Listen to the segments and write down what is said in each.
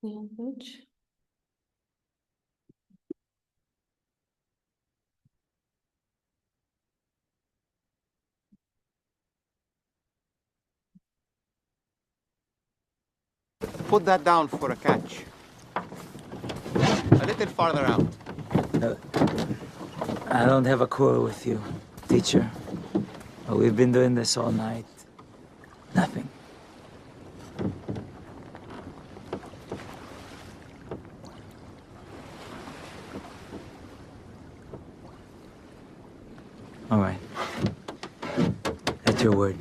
Sandwich. Put that down for a catch. A little farther out. I don't have a quarrel with you, teacher. We've been doing this all night. Nothing. All right. That's your word.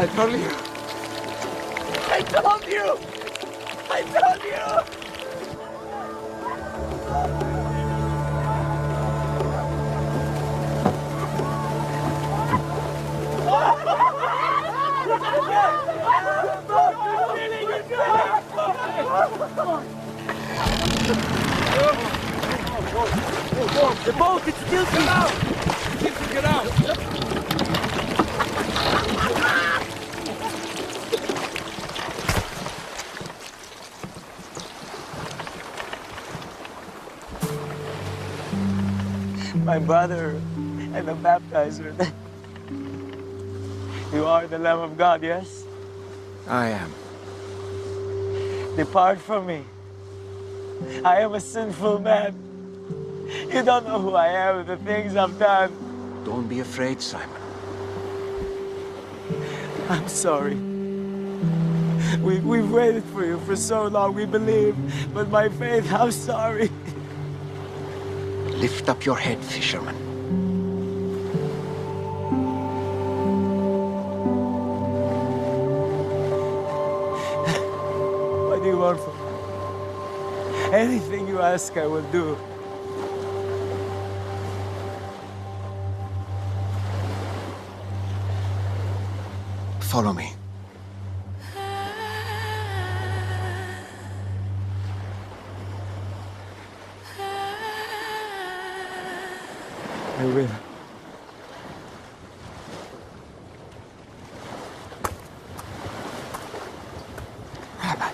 I told you. I told you! I told you! The boat, it's still Get out! Get out! my brother and the baptizer. You are the Lamb of God, yes? I am. Depart from me. I am a sinful man. You don't know who I am, the things I've done. Don't be afraid, Simon. I'm sorry. We've waited for you for so long, we believe. But my faith, I'm sorry. Lift up your head, fisherman. What do you want from me? Anything you ask, I will do. Follow me. I will. Rabbi.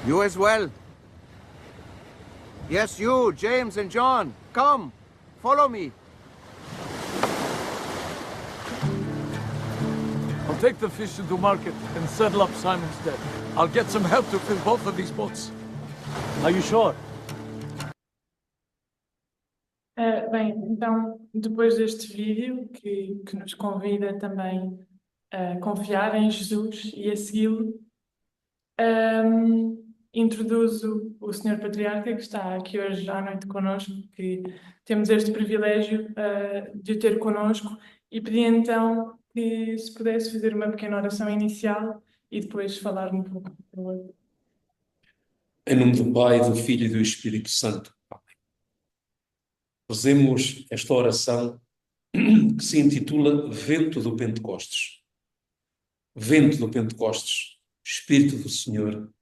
You as well. Yes, you, James and John. Come, follow me. I'll take the fish into market and settle up Simon's debt. I'll get some help to fill both of these boats. Are you sure? Bem, então, depois deste vídeo, que nos convida também a confiar em Jesus e a segui-lo, introduzo o Senhor Patriarca, que está aqui hoje à noite connosco, que temos este privilégio de o ter connosco, e pedi então que se pudesse fazer uma pequena oração inicial e depois falar um pouco do outro. Em nome do Pai, do Filho e do Espírito Santo. Amém. Fazemos esta oração que se intitula Vento do Pentecostes. Vento do Pentecostes, Espírito do Senhor,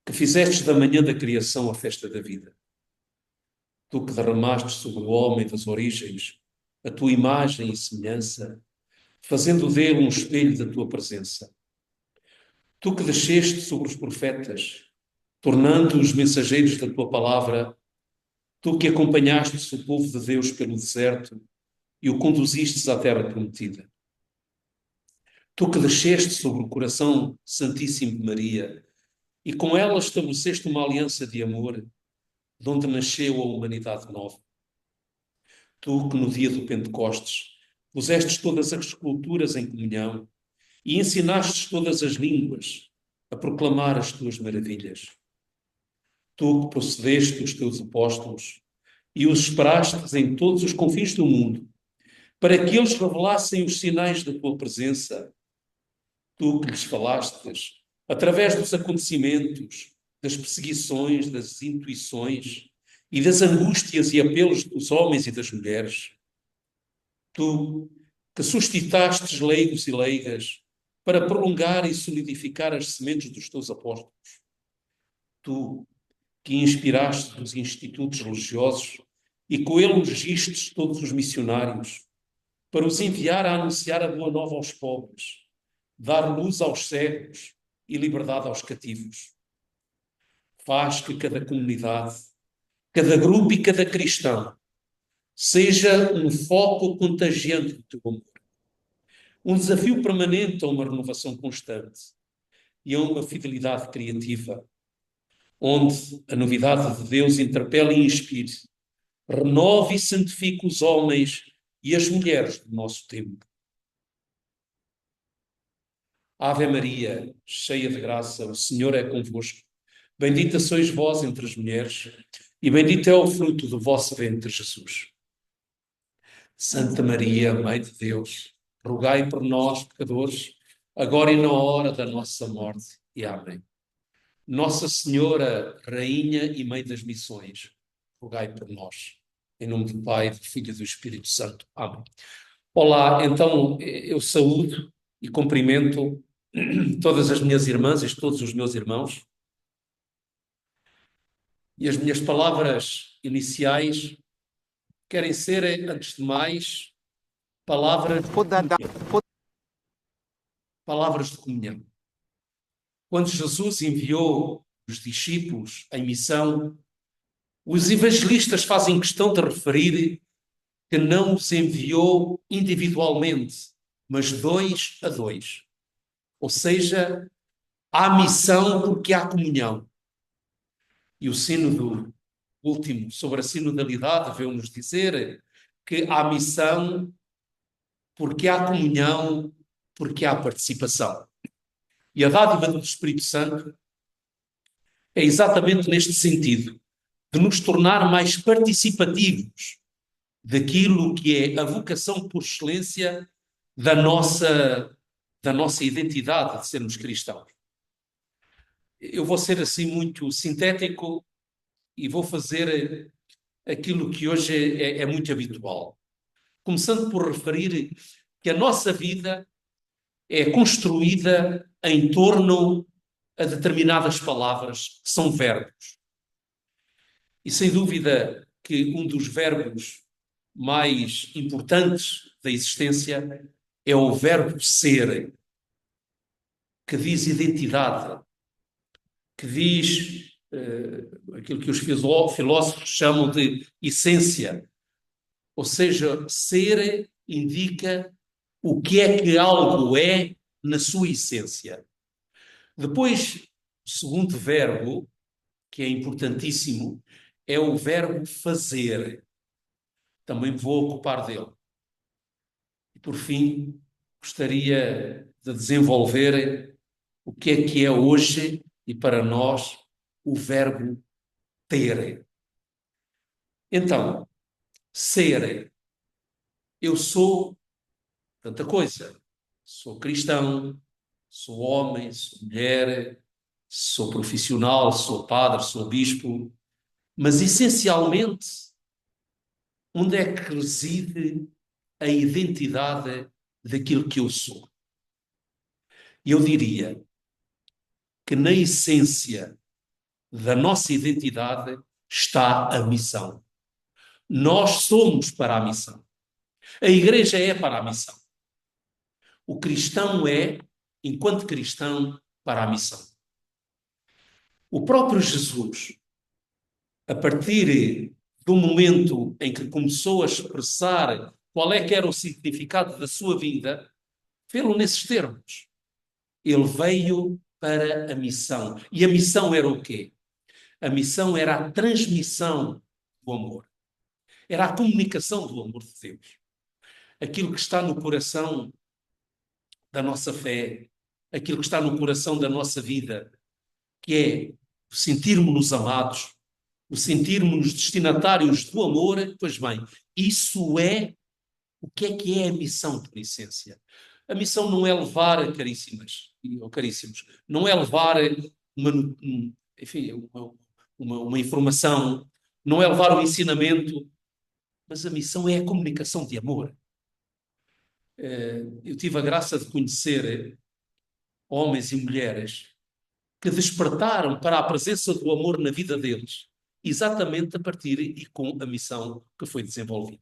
que fizestes da manhã da criação a festa da vida. Tu que derramaste sobre o homem das origens a tua imagem e semelhança, fazendo dele um espelho da tua presença. Tu que desceste sobre os profetas, tornando-os mensageiros da tua palavra, tu que acompanhaste o povo de Deus pelo deserto e o conduzistes à terra prometida. Tu que desceste sobre o coração santíssimo de Maria e com ela estabeleceste uma aliança de amor, de onde nasceu a humanidade nova. Tu que no dia do Pentecostes pusestes todas as culturas em comunhão e ensinastes todas as línguas a proclamar as tuas maravilhas. Tu que procedeste os teus apóstolos e os esperastes em todos os confins do mundo, para que eles revelassem os sinais da tua presença. Tu que lhes falastes, através dos acontecimentos, das perseguições, das intuições e das angústias e apelos dos homens e das mulheres. Tu que suscitastes leigos e leigas para prolongar e solidificar as sementes dos teus apóstolos. Tu que inspiraste os institutos religiosos e com eles ungistes todos os missionários para os enviar a anunciar a boa nova aos pobres, dar luz aos cegos e liberdade aos cativos. Faz que cada comunidade, cada grupo e cada cristão seja um foco contagiante do teu amor, um desafio permanente a uma renovação constante e a uma fidelidade criativa, onde a novidade de Deus interpele e inspire, renove e santifique os homens e as mulheres do nosso tempo. Ave Maria, cheia de graça, o Senhor é convosco. Bendita sois vós entre as mulheres, e bendito é o fruto do vosso ventre, Jesus. Santa Maria, Mãe de Deus, rogai por nós, pecadores, agora e na hora da nossa morte. E amém. Nossa Senhora, Rainha e Mãe das Missões, rogai por nós. Em nome do Pai, do Filho e do Espírito Santo. Amém. Olá, então eu saúdo e cumprimento todas as minhas irmãs e todos os meus irmãos. E as minhas palavras iniciais querem ser, antes de mais, palavras Put that down. palavras de comunhão. Quando Jesus enviou os discípulos em missão, os evangelistas fazem questão de referir que não os enviou individualmente, mas 2 a 2. Ou seja, há missão porque há comunhão. E o sínodo último sobre a sinodalidade veio-nos dizer que há missão porque há comunhão, porque há participação. E a dádiva do Espírito Santo é exatamente neste sentido, de nos tornar mais participativos daquilo que é a vocação por excelência da nossa identidade de sermos cristãos. Eu vou ser assim muito sintético e vou fazer aquilo que hoje é muito habitual. Começando por referir que a nossa vida é construída em torno a determinadas palavras, que são verbos. E sem dúvida que um dos verbos mais importantes da existência é o verbo ser, que diz identidade, que diz aquilo que os filósofos chamam de essência. Ou seja, ser indica o que é que algo é na sua essência. Depois, o segundo verbo, que é importantíssimo, é o verbo fazer. Também vou ocupar dele. E, por fim, gostaria de desenvolver o que é hoje e para nós o verbo ter. Então, ser, eu sou tanta coisa. Sou cristão, sou homem, sou mulher, sou profissional, sou padre, sou bispo, mas essencialmente, onde é que reside a identidade daquilo que eu sou? Eu diria que na essência da nossa identidade está a missão. Nós somos para a missão. A igreja é para a missão. O cristão é, enquanto cristão, para a missão. O próprio Jesus, a partir do momento em que começou a expressar qual é que era o significado da sua vida, fê-lo nesses termos. Ele veio para a missão. E a missão era o quê? A missão era a transmissão do amor. Era a comunicação do amor de Deus. Aquilo que está no coração da nossa fé, aquilo que está no coração da nossa vida, que é o sentirmos-nos amados, o sentirmos-nos destinatários do amor. Pois bem, isso é o que é a missão por essência. A missão não é levar, caríssimas ou caríssimos, não é levar uma informação, não é levar um ensinamento, mas a missão é a comunicação de amor. Eu tive a graça de conhecer homens e mulheres que despertaram para a presença do amor na vida deles, exatamente a partir e com a missão que foi desenvolvida.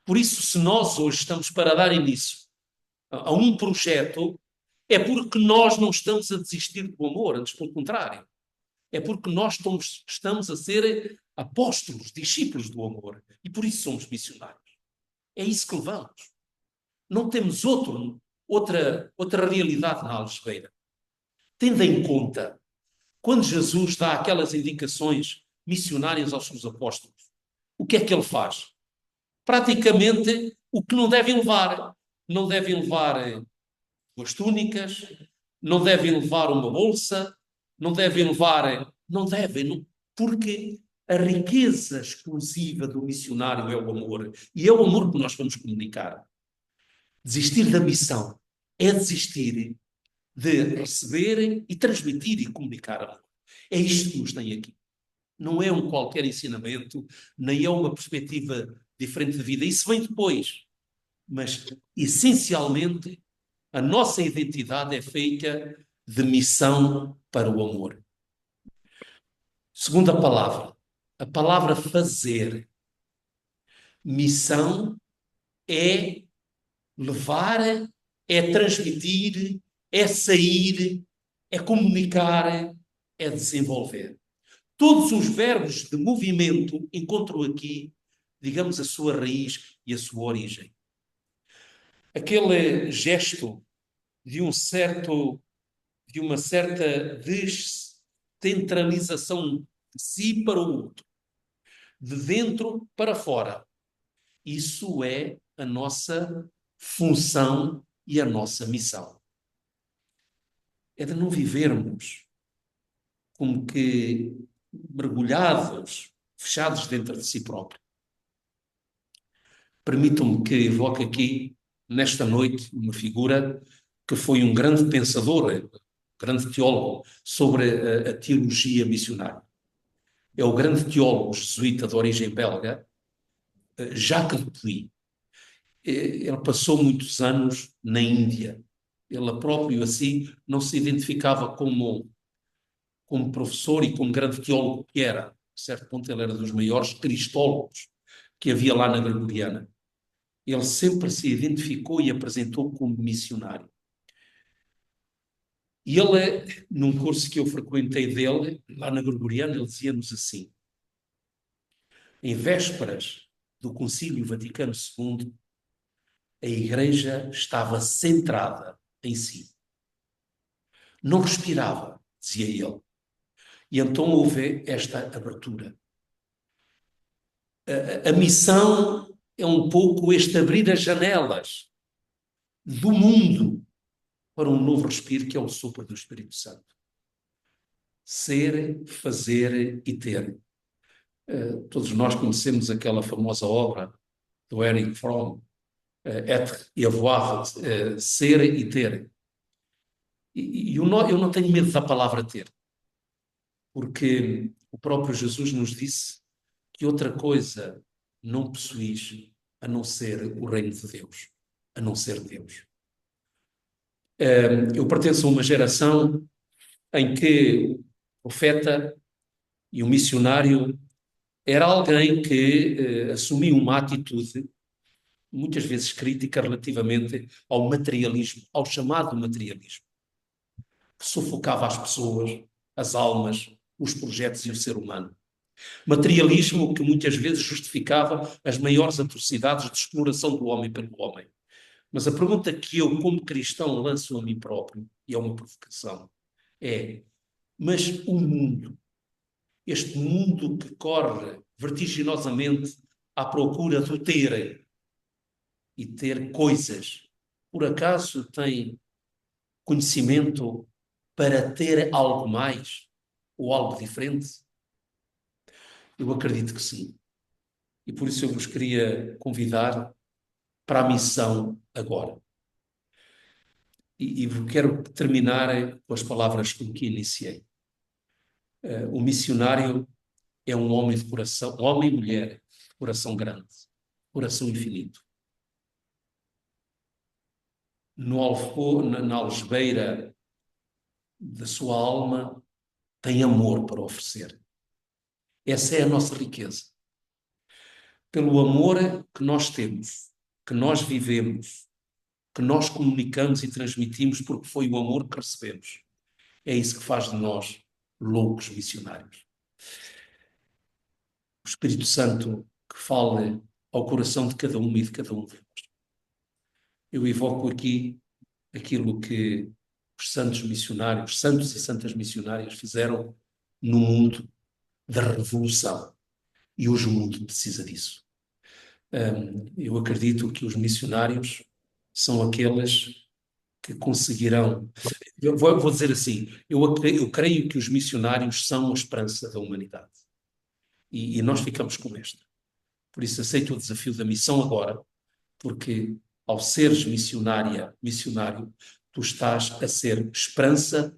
Por isso, se nós hoje estamos para dar início a um projeto, é porque nós não estamos a desistir do amor, antes pelo contrário. É porque nós estamos a ser apóstolos, discípulos do amor, e por isso somos missionários. É isso que levamos. Não temos outra realidade na algebeira. Tendo em conta, quando Jesus dá aquelas indicações missionárias aos seus apóstolos, o que é que ele faz? Praticamente o que não devem levar. Não devem levar duas túnicas, não devem levar uma bolsa, não devem levar... Não devem, porque a riqueza exclusiva do missionário é o amor. E é o amor que nós vamos comunicar. Desistir da missão é desistir de receber e transmitir e comunicar amor. É isto que nos tem aqui. Não é um qualquer ensinamento, nem é uma perspectiva diferente de vida. Isso vem depois. Mas, essencialmente, a nossa identidade é feita de missão para o amor. Segunda palavra, a palavra fazer. Missão é levar, é transmitir, é sair, é comunicar, é desenvolver. Todos os verbos de movimento encontram aqui, digamos, a sua raiz e a sua origem. Aquele gesto de uma certa descentralização de si para o outro, de dentro para fora. Isso é a nossa função e a nossa missão. É de não vivermos como que mergulhados, fechados dentro de si próprio. Permitam-me que evoque aqui, nesta noite, uma figura que foi um grande pensador, grande teólogo, sobre a teologia missionária. É o grande teólogo jesuíta de origem belga, Jacques de Puy. Ele passou muitos anos na Índia. Ele próprio, assim, não se identificava como professor e como grande teólogo que era. A certo ponto, ele era dos maiores cristólogos que havia lá na Gregoriana. Ele sempre se identificou e apresentou como missionário. E ele, num curso que eu frequentei dele, lá na Gregoriana, ele dizia-nos assim: em vésperas do Concílio Vaticano II, a Igreja estava centrada em si. Não respirava, dizia ele. E então houve esta abertura. A missão é um pouco este abrir as janelas do mundo para um novo respiro, que é o sopro do Espírito Santo. ser, fazer e ter. Todos nós conhecemos aquela famosa obra do Erich Fromm, Être et avoir, ser e ter. E eu não tenho medo da palavra ter, porque o próprio Jesus nos disse que outra coisa não possuís a não ser o reino de Deus, a não ser Deus. Eu pertenço a uma geração em que o profeta e o missionário era alguém que assumia uma atitude muitas vezes crítica relativamente ao materialismo, ao chamado materialismo, que sufocava as pessoas, as almas, os projetos e o ser humano. Materialismo que muitas vezes justificava as maiores atrocidades de exploração do homem pelo homem. Mas a pergunta que eu, como cristão, lanço a mim próprio, e é uma provocação, é: mas o mundo, este mundo que corre vertiginosamente à procura do ter e ter coisas, por acaso tem conhecimento para ter algo mais ou algo diferente? Eu acredito que sim. E por isso eu vos queria convidar para a missão agora. E quero terminar com as palavras com que iniciei. O missionário é um homem de coração, homem e mulher, de coração grande, coração infinito. Na algebeira da sua alma, tem amor para oferecer. Essa é a nossa riqueza. Pelo amor que nós temos, que nós vivemos, que nós comunicamos e transmitimos, porque foi o amor que recebemos. É isso que faz de nós loucos missionários. O Espírito Santo que fale ao coração de cada um e de cada um de nós. Eu evoco aqui aquilo que os santos missionários, santos e santas missionárias fizeram no mundo da revolução. E hoje o mundo precisa disso. Eu acredito que os missionários são aqueles que conseguirão... Eu vou dizer assim, eu creio que os missionários são a esperança da humanidade. E nós ficamos com esta. Por isso aceito o desafio da missão agora, porque ao seres missionário, tu estás a ser esperança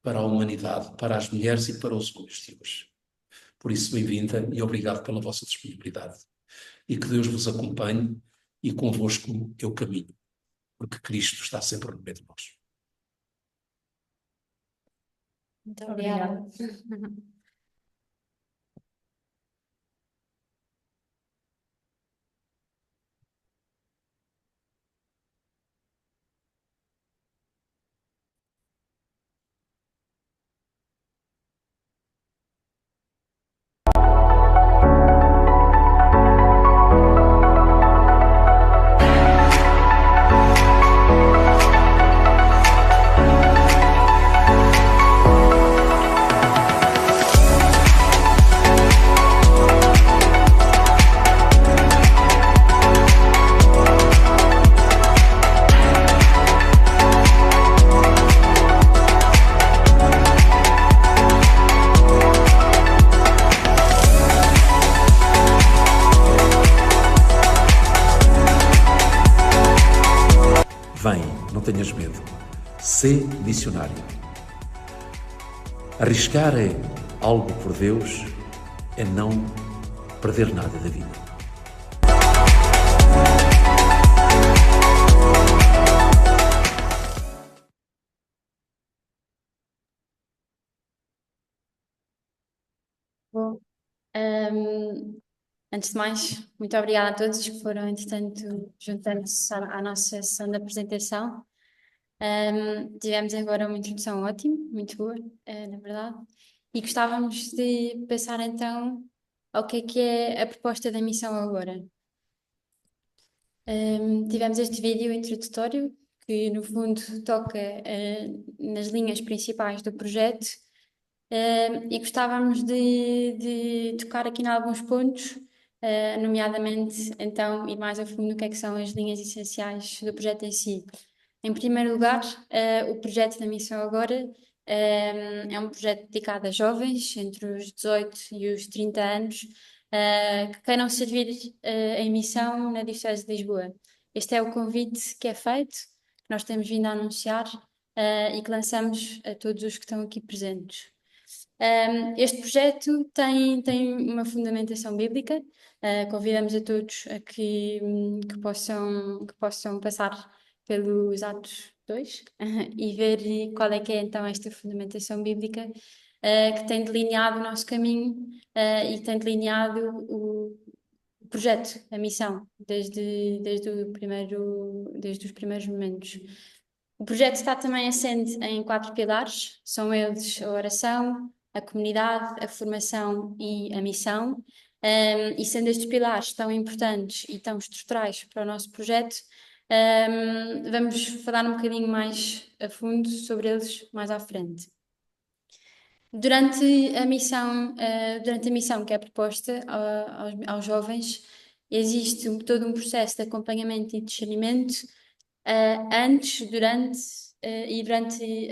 para a humanidade, para as mulheres e para os homens de hoje. Por isso, bem-vinda e obrigado pela vossa disponibilidade. E que Deus vos acompanhe e convosco eu caminho, porque Cristo está sempre no meio de nós. Muito obrigada. Vem, não tenhas medo. Sê missionário. Arriscar é algo por Deus, é não perder nada da vida. Bom, antes de mais, muito obrigada a todos que foram, entretanto, juntando-se à nossa sessão de apresentação. Tivemos agora uma introdução ótima, muito boa, na verdade, e gostávamos de passar então ao que é a proposta da missão agora. Tivemos este vídeo introdutório, que no fundo toca nas linhas principais do projeto, e gostávamos de tocar aqui em alguns pontos, nomeadamente então ir mais a fundo no que é que são as linhas essenciais do projeto em si. Em primeiro lugar, o projeto da missão agora É um projeto dedicado a jovens entre os 18 e os 30 anos que queiram servir em missão na Diocese de Lisboa. Este é o convite que é feito, que nós temos vindo a anunciar e que lançamos a todos os que estão aqui presentes. Este projeto tem uma fundamentação bíblica. Convidamos a todos a que possam passar pelos Atos 2 e ver qual é que é então esta fundamentação bíblica que tem delineado o nosso caminho e tem delineado o projeto, a missão, desde os primeiros momentos. O projeto está também assente em 4 pilares, são eles a oração, a comunidade, a formação e a missão. E sendo estes pilares tão importantes e tão estruturais para o nosso projeto, vamos falar um bocadinho mais a fundo sobre eles mais à frente. Durante a missão que é proposta aos jovens, existe todo um processo de acompanhamento e discernimento antes, durante e durante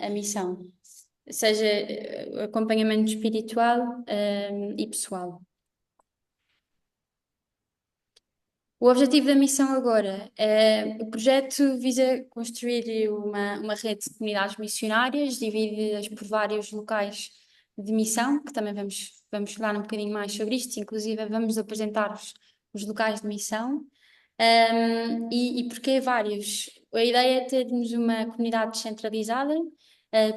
a missão, seja acompanhamento espiritual e pessoal. O objetivo da missão agora, o projeto visa construir uma rede de comunidades missionárias divididas por vários locais de missão, que também vamos falar um bocadinho mais sobre isto, inclusive vamos apresentar-vos os locais de missão. E porquê vários? A ideia é termos uma comunidade descentralizada,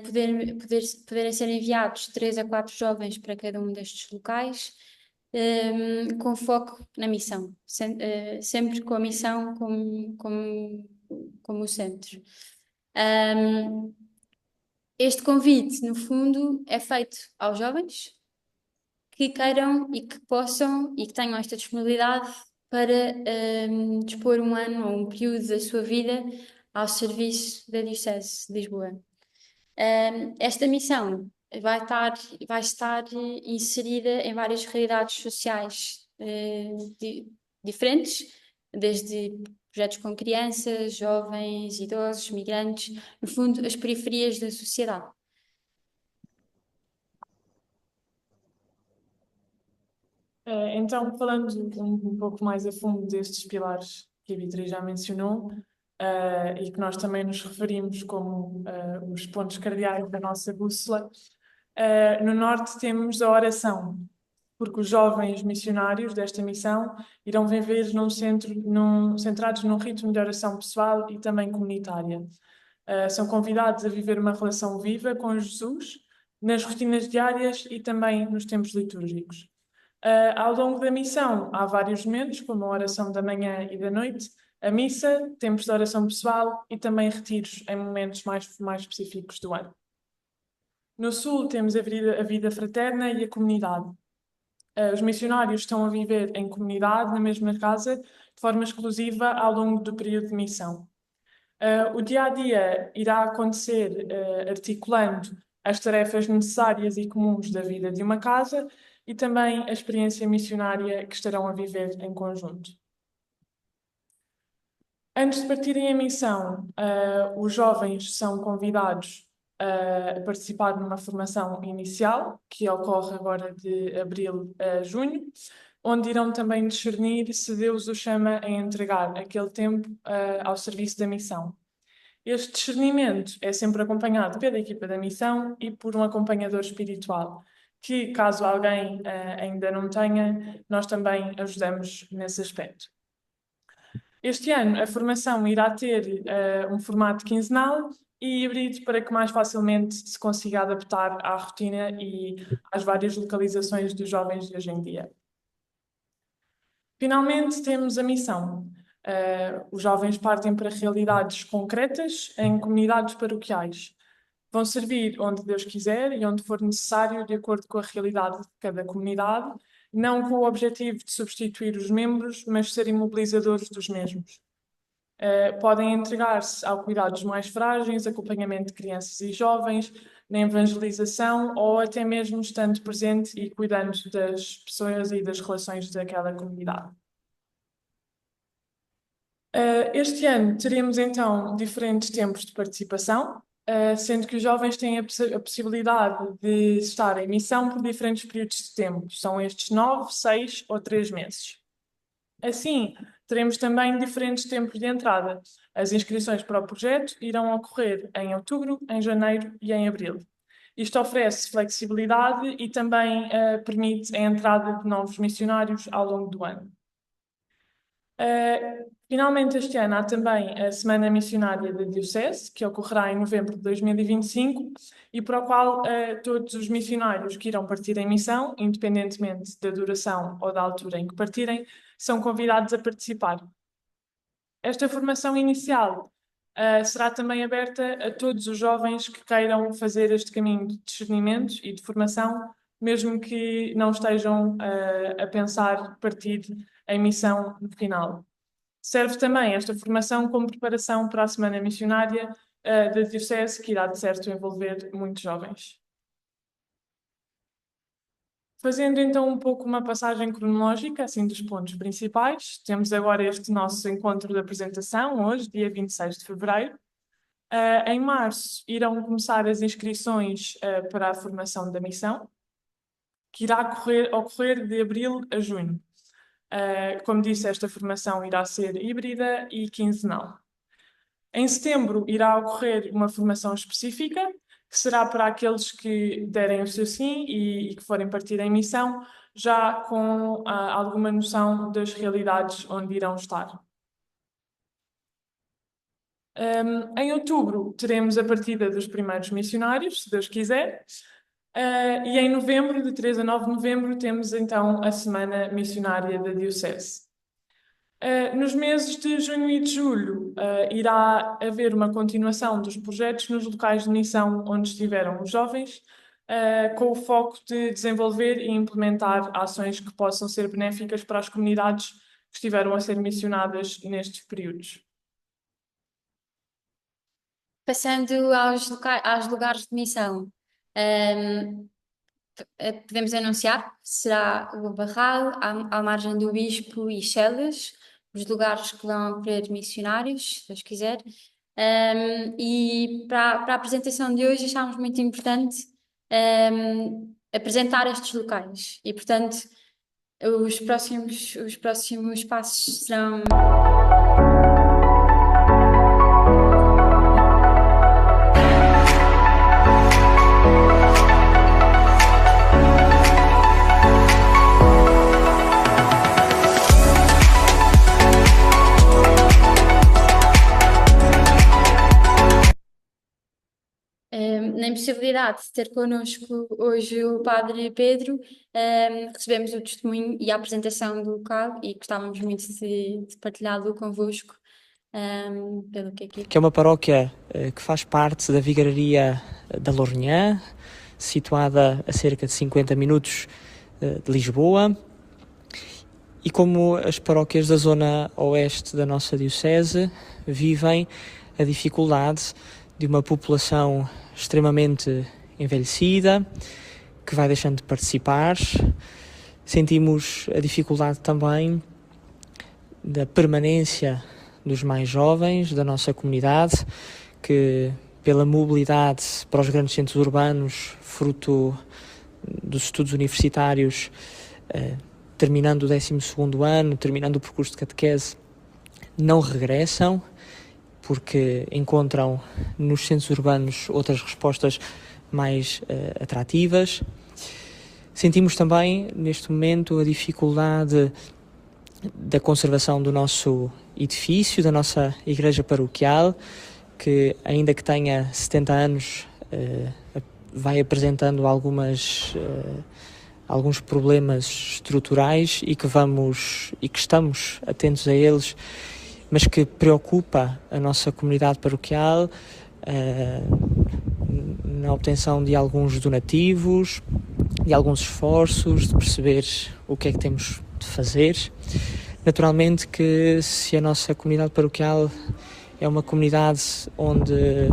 poderem ser enviados 3 a 4 jovens para cada um destes locais, com foco na missão, sempre com a missão como o centro. Este convite, no fundo, é feito aos jovens que queiram e que possam e que tenham esta disponibilidade para dispor um ano ou um período da sua vida ao serviço da Diocese de Lisboa. Esta missão vai estar inserida em várias realidades sociais diferentes, desde projetos com crianças, jovens, idosos, migrantes, no fundo, as periferias da sociedade. Então, falando um pouco mais a fundo destes pilares que a Beatriz já mencionou, e que nós também nos referimos como os pontos cardeais da nossa bússola, no norte temos a oração, porque os jovens missionários desta missão irão viver centrados num ritmo de oração pessoal e também comunitária. São convidados a viver uma relação viva com Jesus, nas rotinas diárias e também nos tempos litúrgicos. Ao longo da missão há vários momentos, como a oração da manhã e da noite, a missa, tempos de oração pessoal e também retiros em momentos mais específicos do ano. No sul temos a vida fraterna e a comunidade. Os missionários estão a viver em comunidade, na mesma casa, de forma exclusiva ao longo do período de missão. O dia-a-dia irá acontecer articulando as tarefas necessárias e comuns da vida de uma casa e também a experiência missionária que estarão a viver em conjunto. Antes de partirem em missão, os jovens são convidados a participar numa formação inicial, que ocorre agora de abril a junho, onde irão também discernir se Deus os chama a entregar aquele tempo ao serviço da missão. Este discernimento é sempre acompanhado pela equipa da missão e por um acompanhador espiritual, que, caso alguém ainda não tenha, nós também ajudamos nesse aspecto. Este ano, a formação irá ter um formato quinzenal e híbrido para que mais facilmente se consiga adaptar à rotina e às várias localizações dos jovens de hoje em dia. Finalmente, temos a missão. Os jovens partem para realidades concretas em comunidades paroquiais. Vão servir onde Deus quiser e onde for necessário, de acordo com a realidade de cada comunidade, não com o objetivo de substituir os membros, mas serem mobilizadores dos mesmos. Podem entregar-se ao cuidado dos mais frágeis, acompanhamento de crianças e jovens, na evangelização ou até mesmo estando presente e cuidando das pessoas e das relações daquela comunidade. Este ano teremos então diferentes tempos de participação. sendo que os jovens têm a possibilidade de estar em missão por diferentes períodos de tempo. São estes 9, 6 ou 3 meses. Assim, teremos também diferentes tempos de entrada. As inscrições para o projeto irão ocorrer em outubro, em janeiro e em abril. Isto oferece flexibilidade e também permite a entrada de novos missionários ao longo do ano. Finalmente, este ano há também a Semana Missionária da Diocese, que ocorrerá em novembro de 2025 e para o qual todos os missionários que irão partir em missão, independentemente da duração ou da altura em que partirem, são convidados a participar. Esta formação inicial será também aberta a todos os jovens que queiram fazer este caminho de discernimento e de formação, mesmo que não estejam a pensar partir em missão no final. Serve também esta formação como preparação para a Semana Missionária da Diocese, que irá, de certo, envolver muitos jovens. Fazendo então um pouco uma passagem cronológica, assim, dos pontos principais, temos agora este nosso encontro de apresentação, hoje, dia 26 de fevereiro. Em março irão começar as inscrições para a formação da missão, que irá ocorrer de abril a junho. Como disse, esta formação irá ser híbrida e quinzenal. Em setembro irá ocorrer uma formação específica, que será para aqueles que derem o seu sim e que forem partir em missão, já com alguma noção das realidades onde irão estar. Em outubro teremos a partida dos primeiros missionários, se Deus quiser, e em novembro, de 3 a 9 de novembro, temos então a Semana Missionária da Diocese. Nos meses de junho e de julho, irá haver uma continuação dos projetos nos locais de missão onde estiveram os jovens, com o foco de desenvolver e implementar ações que possam ser benéficas para as comunidades que estiveram a ser missionadas nestes períodos. Passando aos lugares de missão, podemos anunciar que será o Barral, à margem do Bispo e Chelas, os lugares que vão acolher missionários, se Deus quiser. E para a apresentação de hoje achámos muito importante apresentar estes locais. E, portanto, os próximos passos serão... Na impossibilidade de ter connosco hoje o Padre Pedro, recebemos o testemunho e a apresentação do local e gostávamos muito de partilhá-lo convosco, pelo que aqui. Que é uma paróquia que faz parte da Vigararia da Lourinhã, situada a cerca de 50 minutos de Lisboa. E como as paróquias da zona oeste da nossa diocese vivem a dificuldade de uma população extremamente envelhecida, que vai deixando de participar. Sentimos a dificuldade também da permanência dos mais jovens da nossa comunidade, que pela mobilidade para os grandes centros urbanos, fruto dos estudos universitários, terminando o 12º ano, terminando o percurso de catequese, não regressam, porque encontram nos centros urbanos outras respostas mais atrativas. Sentimos também, neste momento, a dificuldade da conservação do nosso edifício, da nossa igreja paroquial, que, ainda que tenha 70 anos, vai apresentando alguns problemas estruturais e que estamos atentos a eles, mas que preocupa a nossa comunidade paroquial na obtenção de alguns donativos, de alguns esforços, de perceber o que é que temos de fazer. Naturalmente que se a nossa comunidade paroquial é uma comunidade onde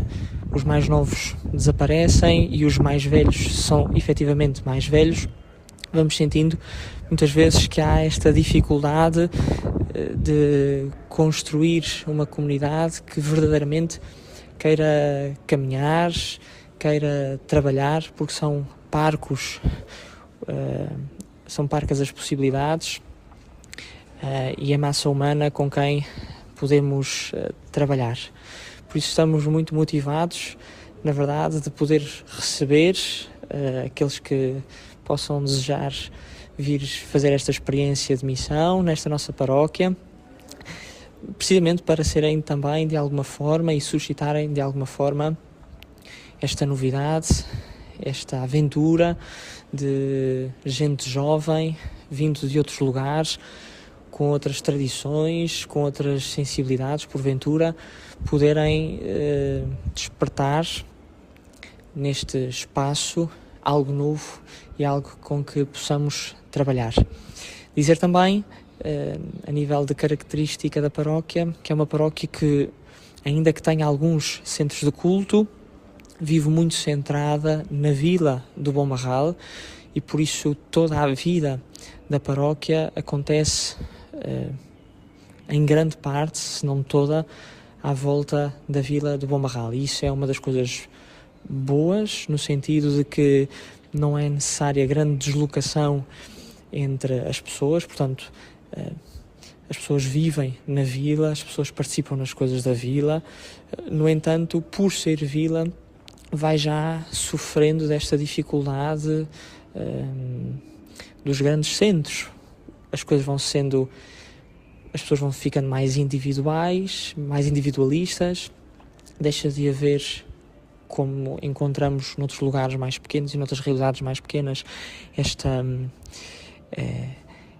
os mais novos desaparecem e os mais velhos são efetivamente mais velhos, vamos sentindo muitas vezes que há esta dificuldade de construir uma comunidade que verdadeiramente queira caminhar, queira trabalhar, porque são parcos, são parcas as possibilidades e a massa humana com quem podemos trabalhar. Por isso estamos muito motivados, na verdade, de poder receber aqueles que possam desejar vir fazer esta experiência de missão nesta nossa paróquia, precisamente para serem também de alguma forma e suscitarem de alguma forma esta novidade, esta aventura de gente jovem vindo de outros lugares, com outras tradições, com outras sensibilidades, porventura, poderem despertar neste espaço algo novo e algo com que possamos trabalhar. Dizer também, a nível de característica da paróquia, que é uma paróquia que, ainda que tenha alguns centros de culto, vive muito centrada na vila do Bom Barral e por isso toda a vida da paróquia acontece em grande parte, se não toda, à volta da vila do Bom Barral. E isso é uma das coisas boas, no sentido de que não é necessária grande deslocação entre as pessoas, portanto, as pessoas vivem na vila, as pessoas participam nas coisas da vila. No entanto, por ser vila, vai já sofrendo desta dificuldade dos grandes centros. As pessoas vão ficando mais individuais, mais individualistas, deixa de haver, como encontramos noutros lugares mais pequenos e noutras realidades mais pequenas,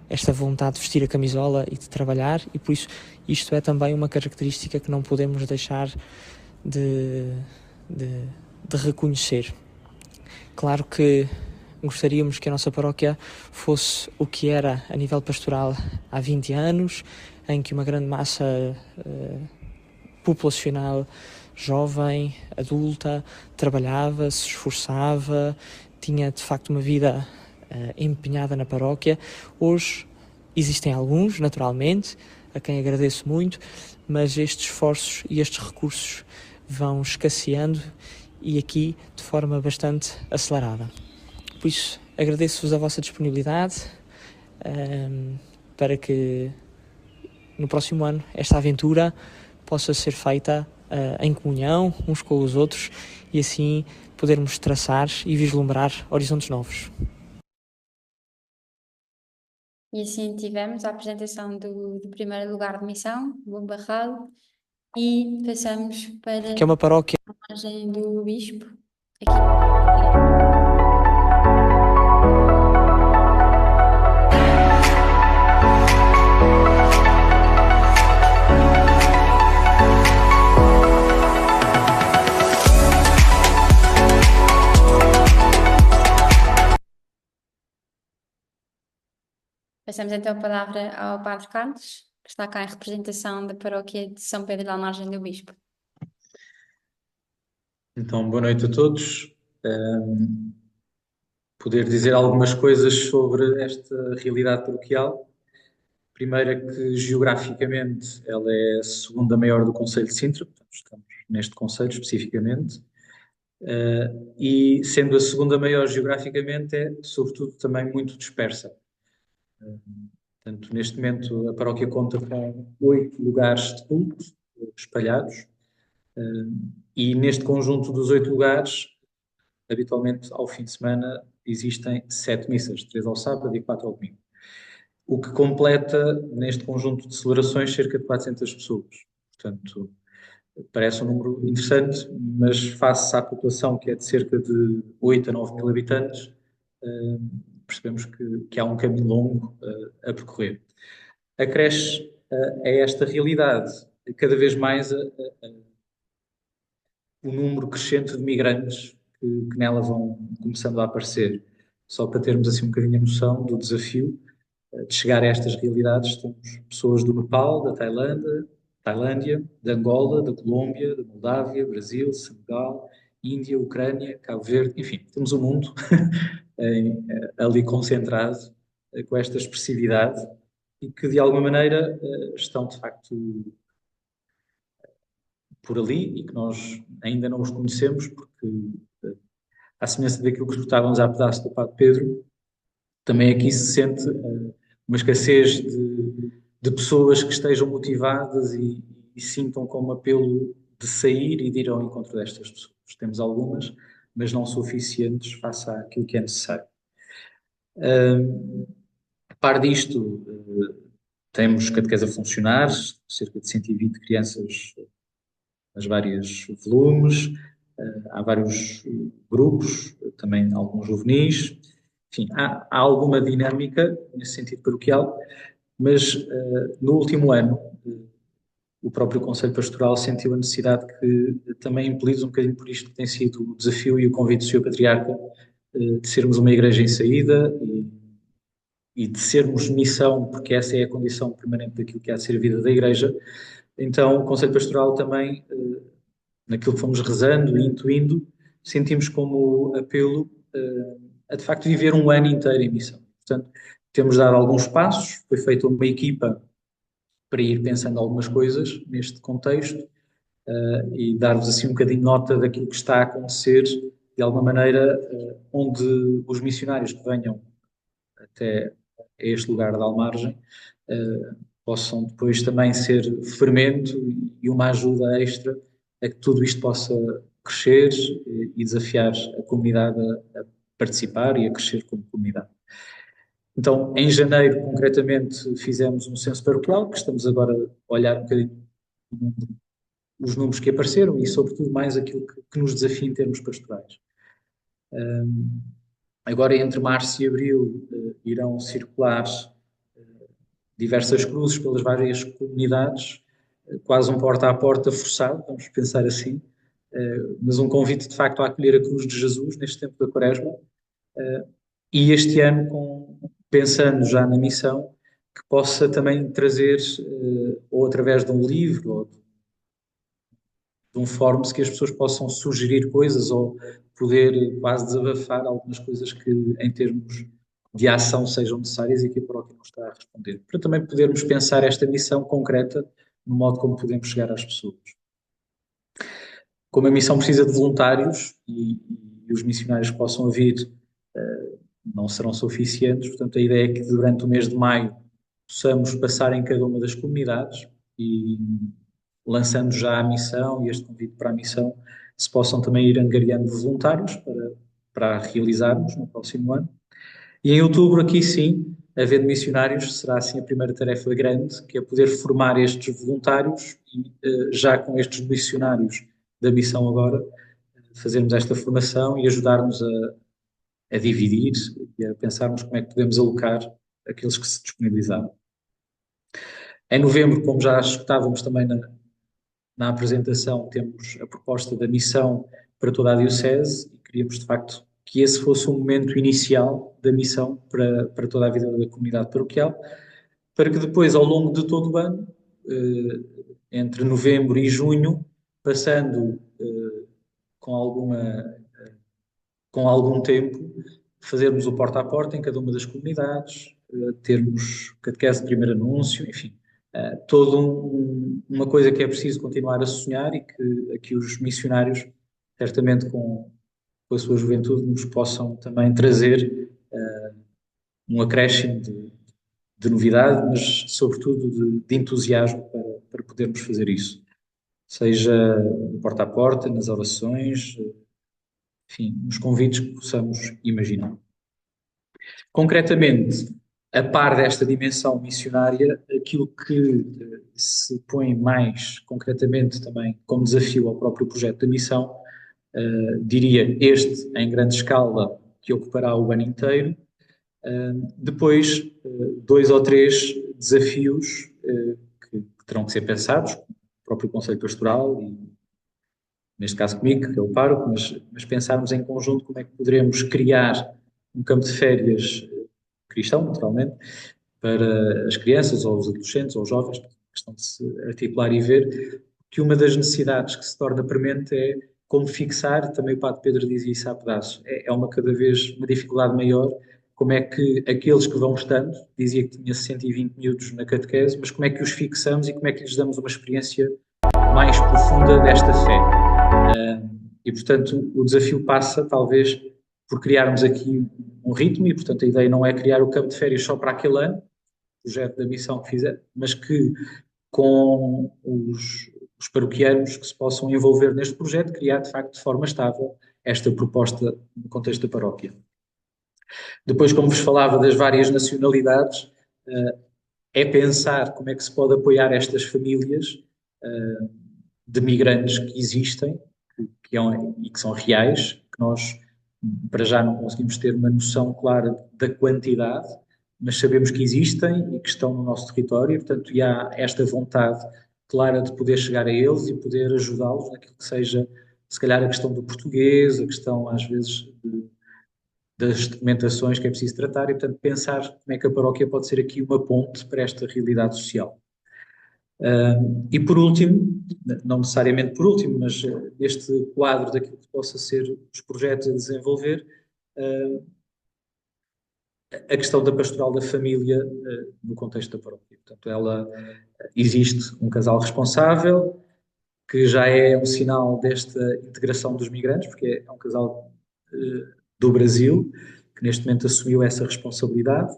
esta vontade de vestir a camisola e de trabalhar, e por isso isto é também uma característica que não podemos deixar de reconhecer. Claro que gostaríamos que a nossa paróquia fosse o que era a nível pastoral há 20 anos, em que uma grande massa populacional jovem, adulta, trabalhava, se esforçava, tinha de facto uma vida empenhada na paróquia. Hoje existem alguns, naturalmente, a quem agradeço muito, mas estes esforços e estes recursos vão escasseando e aqui de forma bastante acelerada. Por isso, agradeço-vos a vossa disponibilidade para que no próximo ano esta aventura possa ser feita em comunhão uns com os outros e assim podermos traçar e vislumbrar horizontes novos. E assim tivemos a apresentação do primeiro lugar de missão, Bom Barral, e passamos para Que é uma paróquia. a imagem do Bispo. Aqui. Passamos então a palavra ao Padre Carlos, que está cá em representação da paróquia de São Pedro da Margem do Bispo. Então, boa noite a todos. Poder dizer algumas coisas sobre esta realidade paroquial. Primeiro é que, geograficamente, ela é a segunda maior do concelho de Sintra, portanto, estamos neste concelho especificamente, e sendo a segunda maior geograficamente, é, sobretudo, também muito dispersa. Portanto, neste momento, a paróquia conta com 8 lugares de culto espalhados, e neste conjunto dos 8 lugares, habitualmente, ao fim de semana, existem 7 missas, 3 ao sábado e 4 ao domingo. O que completa, neste conjunto de celebrações, cerca de 400 pessoas. Portanto, parece um número interessante, mas face à população, que é de cerca de 8 a 9 mil habitantes, percebemos que há um caminho longo a percorrer. Acresce a esta realidade cada vez mais o número crescente de migrantes que nela vão começando a aparecer. Só para termos assim um bocadinho a noção do desafio de chegar a estas realidades, temos pessoas do Nepal, da Tailândia, de Angola, da Colômbia, da Moldávia, Brasil, Senegal, Índia, Ucrânia, Cabo Verde, enfim, temos o mundo ali concentrado com esta expressividade e que de alguma maneira estão de facto por ali e que nós ainda não os conhecemos, porque, à semelhança daquilo que escutávamos há pedaço do Padre Pedro, também aqui se sente uma escassez de pessoas que estejam motivadas e sintam como apelo de sair e de ir ao encontro destas pessoas. Temos algumas, mas não suficientes face àquilo que é necessário. A par disto, temos catequese a funcionar, cerca de 120 crianças nas vários volumes, há vários grupos, também alguns juvenis. Enfim, há alguma dinâmica nesse sentido paroquial, mas no último ano o próprio Conselho Pastoral sentiu a necessidade que, também impelidos um bocadinho por isto que tem sido o desafio e o convite do Sr. Patriarca, de sermos uma igreja em saída e de sermos missão, porque essa é a condição permanente daquilo que há de ser a vida da igreja. Então o Conselho Pastoral também, naquilo que fomos rezando e intuindo, sentimos como apelo a de facto viver um ano inteiro em missão. Portanto, temos dado alguns passos, foi feita uma equipa para ir pensando algumas coisas neste contexto e dar-vos assim um bocadinho nota daquilo que está a acontecer, de alguma maneira, onde os missionários que venham até este lugar da Almargem possam depois também ser fermento e uma ajuda extra a que tudo isto possa crescer e desafiar a comunidade a participar e a crescer como comunidade. Então, em janeiro, concretamente, fizemos um censo paroquial, que estamos agora a olhar um bocadinho os números que apareceram e, sobretudo, mais aquilo que nos desafia em termos pastorais. Agora, entre março e abril, irão circular diversas cruzes pelas várias comunidades, quase um porta a porta forçado, vamos pensar assim, mas um convite, de facto, a acolher a cruz de Jesus neste tempo da Quaresma. E este ano, pensando já na missão, que possa também trazer, ou através de um livro, ou de um fórum, que as pessoas possam sugerir coisas ou poder quase desabafar algumas coisas que, em termos de ação, sejam necessárias e que a paróquia não está a responder. Para também podermos pensar esta missão concreta no modo como podemos chegar às pessoas. Como a missão precisa de voluntários e os missionários que possam vir não serão suficientes, portanto a ideia é que durante o mês de maio possamos passar em cada uma das comunidades e, lançando já a missão e este convite para a missão, se possam também ir angariando voluntários para realizarmos no próximo ano. E em outubro, aqui sim, havendo missionários, será assim a primeira tarefa grande, que é poder formar estes voluntários e já com estes missionários da missão agora, fazermos esta formação e ajudarmos a dividir e a pensarmos como é que podemos alocar aqueles que se disponibilizaram. Em novembro, como já escutávamos também na apresentação, temos a proposta da missão para toda a Diocese e queríamos, de facto, que esse fosse o momento inicial da missão para toda a vida da comunidade paroquial, para que depois, ao longo de todo o ano, entre novembro e junho, passando com algum tempo, fazermos o porta a porta em cada uma das comunidades, termos catequese de primeiro anúncio, enfim, uma coisa que é preciso continuar a sonhar e que os missionários, certamente com a sua juventude, nos possam também trazer um acréscimo de novidade, mas sobretudo de entusiasmo para podermos fazer isso. Seja no porta a porta, nas orações, enfim, nos convites que possamos imaginar. Concretamente, a par desta dimensão missionária, aquilo que se põe mais concretamente também como desafio ao próprio projeto da missão, diria este em grande escala, que ocupará o ano inteiro, depois 2 ou 3 desafios que terão que ser pensados, com o próprio Conselho Pastoral e, neste caso comigo, que é o pároco, mas pensarmos em conjunto como é que poderemos criar um campo de férias cristão, naturalmente, para as crianças, ou os adolescentes, ou os jovens, questão de se articular e ver que uma das necessidades que se torna premente é como fixar, também o Padre Pedro dizia isso há pedaços, é cada vez uma dificuldade maior, como é que aqueles que vão estando, dizia que tinha 120 miúdos na catequese, mas como é que os fixamos e como é que lhes damos uma experiência mais profunda desta fé. E, portanto, o desafio passa, talvez, por criarmos aqui um ritmo, e, portanto, a ideia não é criar o campo de férias só para aquele ano, o projeto da missão que fizer, mas que com os paroquianos que se possam envolver neste projeto, criar, de facto, de forma estável esta proposta no contexto da paróquia. Depois, como vos falava das várias nacionalidades, é pensar como é que se pode apoiar estas famílias de migrantes que existem e que são reais, que nós para já não conseguimos ter uma noção clara da quantidade, mas sabemos que existem e que estão no nosso território, e, portanto, há esta vontade clara de poder chegar a eles e poder ajudá-los naquilo que seja, se calhar, a questão do português, a questão, às vezes, das documentações que é preciso tratar, e, portanto, pensar como é que a paróquia pode ser aqui uma ponte para esta realidade social. E por último, não necessariamente por último, mas neste quadro daquilo que possa ser os projetos a desenvolver, a questão da pastoral da família no contexto da paróquia. Portanto, existe um casal responsável, que já é um sinal desta integração dos migrantes, porque é um casal do Brasil, que neste momento assumiu essa responsabilidade,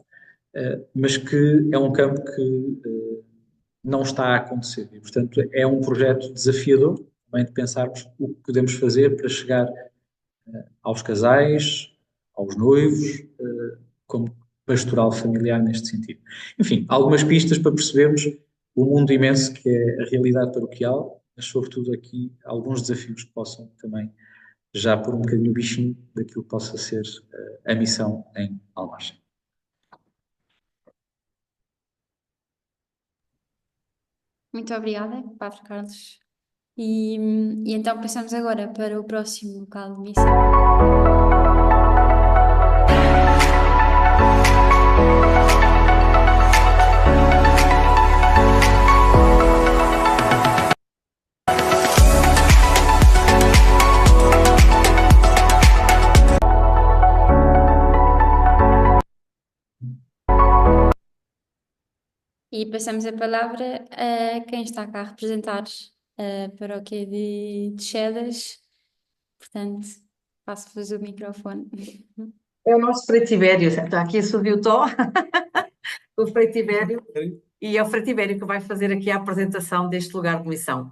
mas que é um campo que não está a acontecer. E, portanto, é um projeto desafiador, também de pensarmos o que podemos fazer para chegar aos casais, aos noivos, como pastoral familiar neste sentido. Enfim, algumas pistas para percebermos o mundo imenso que é a realidade paroquial, mas sobretudo aqui alguns desafios que possam também já pôr um bocadinho o bichinho daquilo que possa ser a missão em Almagem. Muito obrigada, Padre Carlos. E então passamos agora para o próximo local de missão. E passamos a palavra a quem está cá a representar a paróquia de Chedas. Portanto, passo-vos o microfone. É o nosso Frei Tibério, está aqui a subir o tom, o Frei Tibério, e é o Frei Tibério que vai fazer aqui a apresentação deste lugar de missão.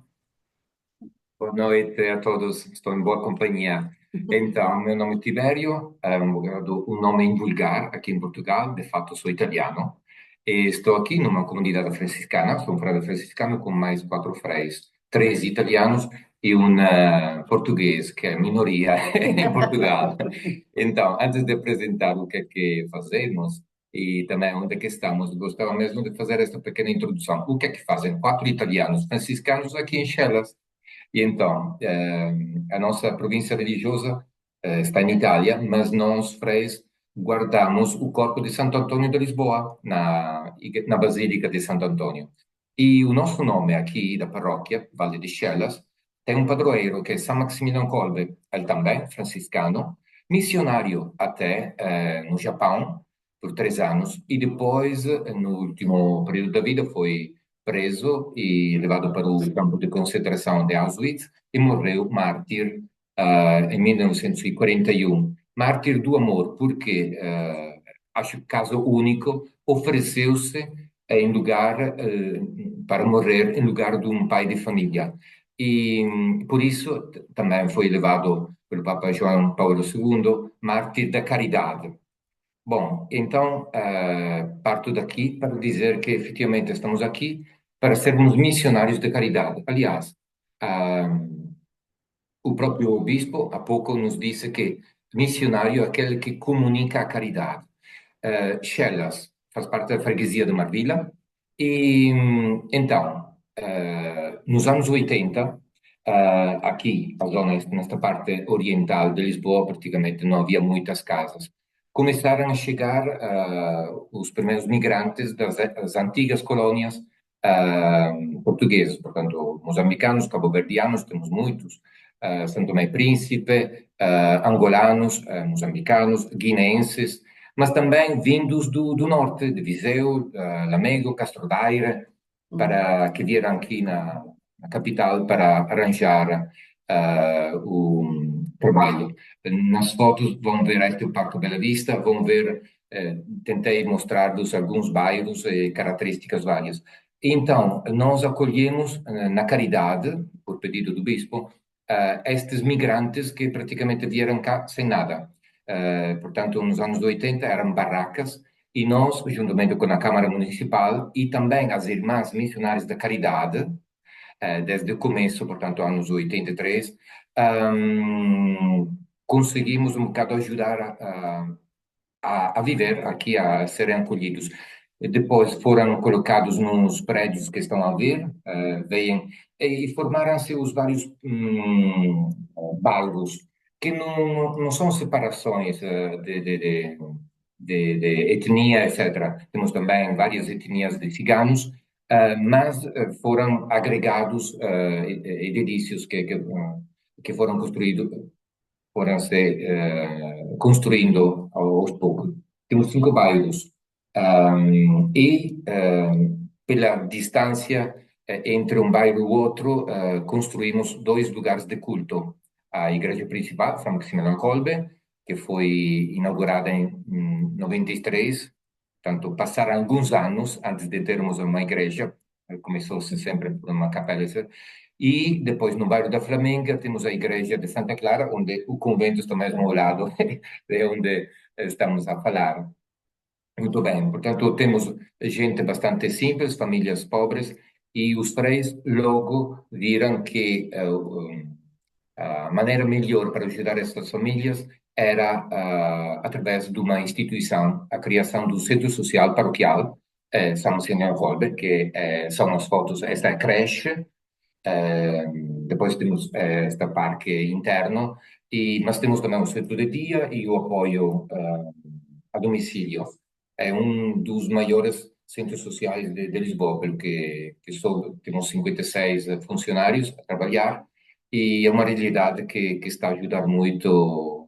Boa noite a todos, estou em boa companhia. Então, meu nome é Tibério, é um nome vulgar aqui em Portugal, de fato sou italiano, e estou aqui numa comunidade franciscana, sou um frade franciscano com mais 4 freis, 3 italianos e um português, que é minoria em Portugal. Então, antes de apresentar o que é que fazemos e também onde é que estamos, gostava mesmo de fazer esta pequena introdução. O que é que fazem 4 italianos franciscanos aqui em Chelas? E então, a nossa província religiosa está em Itália, mas nós, freis, guardamos o corpo de Santo Antônio de Lisboa, na Basílica de Santo Antônio. E o nosso nome aqui da paróquia, Valle de Chelas, tem um padroeiro que é San Maximiliano Kolbe, ele também, franciscano, missionário até no Japão, por 3 anos, e depois, no último período da vida, foi preso e levado para o campo de concentração de Auschwitz e morreu mártir em 1941. Mártir do amor, porque, acho que caso único, ofereceu-se em lugar, para morrer em lugar de um pai de família. E por isso também foi levado pelo Papa João Paulo II, mártir da caridade. Bom, então parto daqui para dizer que efetivamente estamos aqui para sermos missionários de caridade. Aliás, o próprio bispo há pouco nos disse que missionário é aquele que comunica a caridade. Chelas faz parte da freguesia de Marvila e então, nos anos 80, aqui, a zona, nesta parte oriental de Lisboa, praticamente não havia muitas casas. Começaram a chegar os primeiros migrantes das antigas colônias portuguesas, portanto, moçambicanos, cabo-verdianos, temos muitos, São Tomé e Príncipe, angolanos, moçambicanos, guineenses, mas também vindos do norte, de Viseu, Lamego, Castro Daire, que vieram aqui na capital para arranjar o trabalho. Nas fotos vão ver este o Parque Bela Vista, vão ver, tentei mostrar-vos alguns bairros e características várias. Então, nós acolhemos na caridade, por pedido do bispo, estes migrantes que praticamente vieram cá sem nada. Portanto, nos anos 80 eram barracas e nós, juntamente com a Câmara Municipal e também as Irmãs Missionárias da Caridade, desde o começo, portanto, anos 83, conseguimos um bocado ajudar a viver aqui, a serem acolhidos. Depois foram colocados nos prédios que estão a ver, veem, e formaram-se os vários bairros, que não são separações de etnia, etc. Temos também várias etnias de ciganos, mas foram agregados edifícios que foram construídos, foram se construindo aos poucos. Temos 5 bairros e pela distância entre um bairro e o outro construímos 2 lugares de culto. A igreja principal, São Maximiliano Kolbe, que foi inaugurada em 93, portanto, passaram alguns anos antes de termos uma igreja, começou-se sempre por uma capela, e depois no bairro da Flamenga temos a igreja de Santa Clara, onde o convento está mesmo ao lado, de onde estamos a falar. Muito bem, portanto, temos gente bastante simples, famílias pobres, e os freis logo viram que a maneira melhor para ajudar essas famílias era através de uma instituição, a criação do Centro Social Paroquial, São Maximiliano Kolbe, que são as fotos, esta é a creche, depois temos este parque interno, mas temos também o centro de dia e o apoio a domicílio. É um dos maiores centros sociais de Lisboa, pelo que temos 56 funcionários a trabalhar, e é uma realidade que está a ajudar muito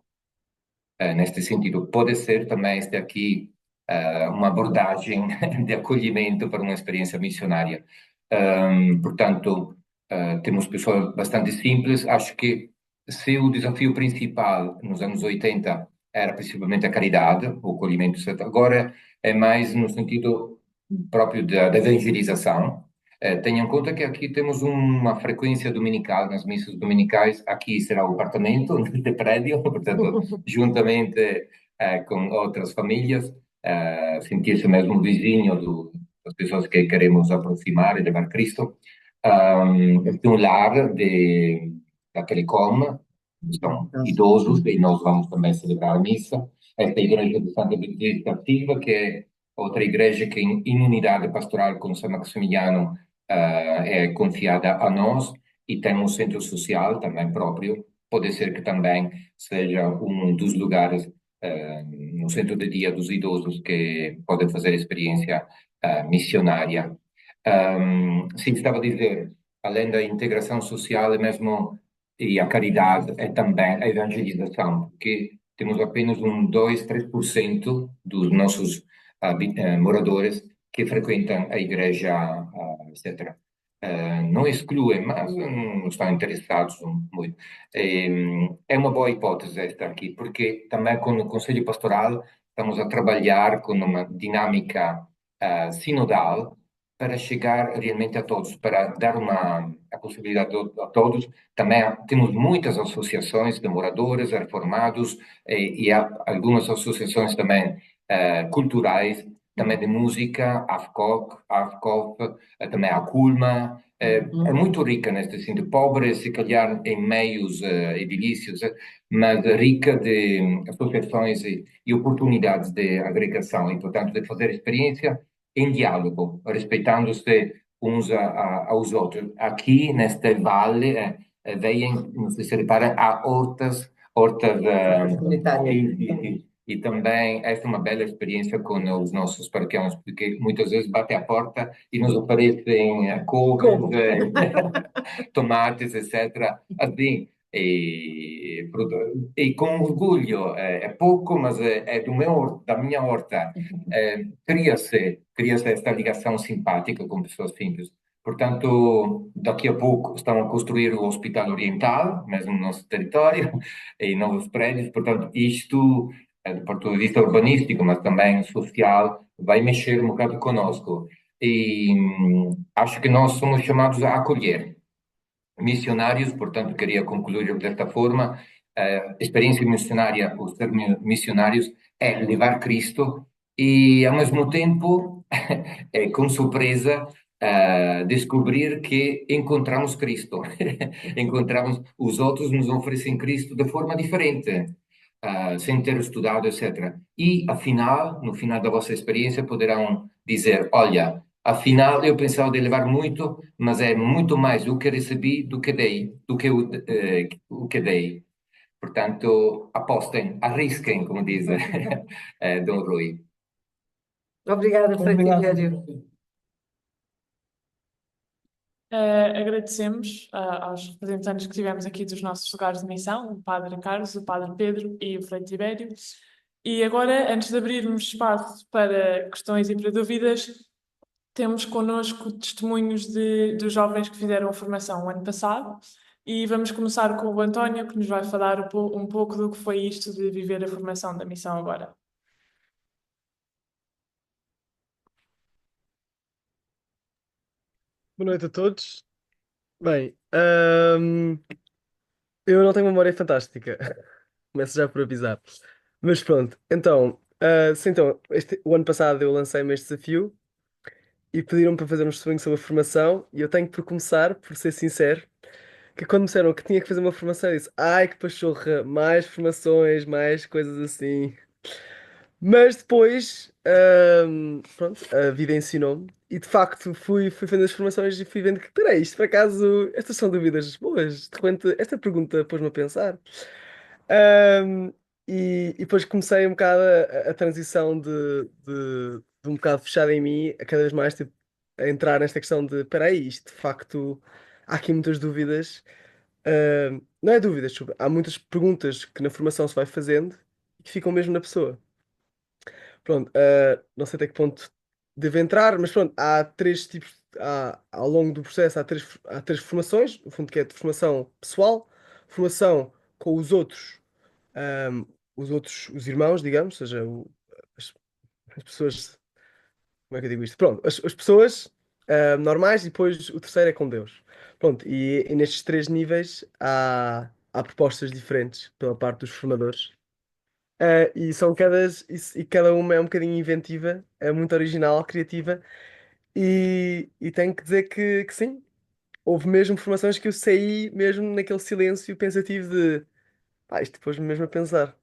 neste sentido. Pode ser também este aqui uma abordagem de acolhimento para uma experiência missionária. Portanto, temos pessoas bastante simples. Acho que se o desafio principal nos anos 80 era principalmente a caridade, o acolhimento, etc., agora é mais no sentido próprio da evangelização. Tenha em conta que aqui temos uma frequência dominical, nas missas dominicais, aqui será o apartamento, neste prédio, portanto, juntamente com outras famílias, sentir-se mesmo vizinho das pessoas que queremos aproximar e levar Cristo. Este é um lar da Telecom, são idosos, e nós vamos também celebrar a missa. Esta igreja de Santa Benedita Ativa, que é outra igreja que em unidade pastoral com São Maximiliano é confiada a nós, e tem um centro social também próprio. Pode ser que também seja um dos lugares no centro de dia dos idosos que podem fazer experiência missionária. Sim, estava a dizer, além da integração social, mesmo e a caridade, é também a evangelização, porque temos apenas 2, 3% dos nossos moradores que frequentam a igreja, etc. Não excluem, mas não estão interessados muito. É uma boa hipótese esta aqui, porque também com o Conselho Pastoral estamos a trabalhar com uma dinâmica sinodal para chegar realmente a todos, para dar a possibilidade a todos. Também temos muitas associações de moradores, reformados, e há algumas associações também culturais, também de música, AFCOF, também a Culma. É muito rica neste sentido, pobre se calhar em meios edilícios, mas rica de associações e oportunidades de agregação, e portanto de fazer experiência em diálogo, respeitando-se uns aos outros. Aqui neste vale veem, não sei se reparam, há hortas comunitárias. e também esta é uma bela experiência com os nossos paroquianos, porque muitas vezes bate à porta e nos oferecem couves, tomates, etc. Assim, e com orgulho, é pouco, mas é da minha horta. Cria-se esta ligação simpática com pessoas simples. Portanto, daqui a pouco estão a construir o Hospital Oriental, mesmo no nosso território, em novos prédios. Portanto, isto, do ponto de vista urbanístico, mas também social, vai mexer um bocado conosco. E acho que nós somos chamados a acolher missionários, portanto, queria concluir desta forma. A experiência missionária, os ser missionários, é levar Cristo e, ao mesmo tempo, é com surpresa, descobrir que encontramos Cristo. Encontramos, os outros nos oferecem Cristo de forma diferente, sem ter estudado, etc. E, afinal, no final da vossa experiência, poderão dizer: olha, afinal, eu pensava de levar muito, mas é muito mais o que recebi do que dei, do que o que dei. Portanto, apostem, arrisquem, como diz Dom Rui. Obrigada, Frei Obrigado. Tibério. Agradecemos aos representantes que tivemos aqui dos nossos lugares de missão, o Padre Carlos, o Padre Pedro e o Frei Tibério. E agora, antes de abrirmos espaço para questões e para dúvidas, temos connosco testemunhos dos jovens que fizeram a formação o ano passado. E vamos começar com o António, que nos vai falar um pouco do que foi isto de viver a formação da missão agora. Boa noite a todos. Bem, eu não tenho memória fantástica. Começo já por avisar. Mas pronto, então, o ano passado eu lancei-me este desafio e pediram-me para fazer um testemunho sobre a formação e eu tenho por começar, por ser sincero, que quando me disseram que tinha que fazer uma formação, eu disse, ai que pachorra, mais formações, mais coisas assim. Mas depois, pronto, a vida ensinou-me e de facto fui fazendo as formações e fui vendo que, peraí, isto por acaso, estas são dúvidas boas. De repente, esta pergunta pôs-me a pensar. Ahm, e depois comecei um bocado a transição de um bocado fechado em mim, a cada vez mais tipo, a entrar nesta questão de, peraí, isto de facto, há aqui muitas dúvidas. Não é dúvidas, desculpa, há muitas perguntas que na formação se vai fazendo e que ficam mesmo na pessoa. Pronto, não sei até que ponto devo entrar, mas pronto, há três tipos, ao longo do processo há três formações, no fundo que é de formação pessoal, formação com ahm, os irmãos, digamos, ou seja, as, as pessoas, como é que eu digo isto? Pronto, as pessoas normais e depois o terceiro é com Deus. Pronto, e nestes três níveis há propostas diferentes pela parte dos formadores. E cada uma é um bocadinho inventiva, é muito original, criativa, e tenho que dizer que sim, houve mesmo formações que eu saí mesmo naquele silêncio pensativo de pá, isto pôs-me mesmo a pensar.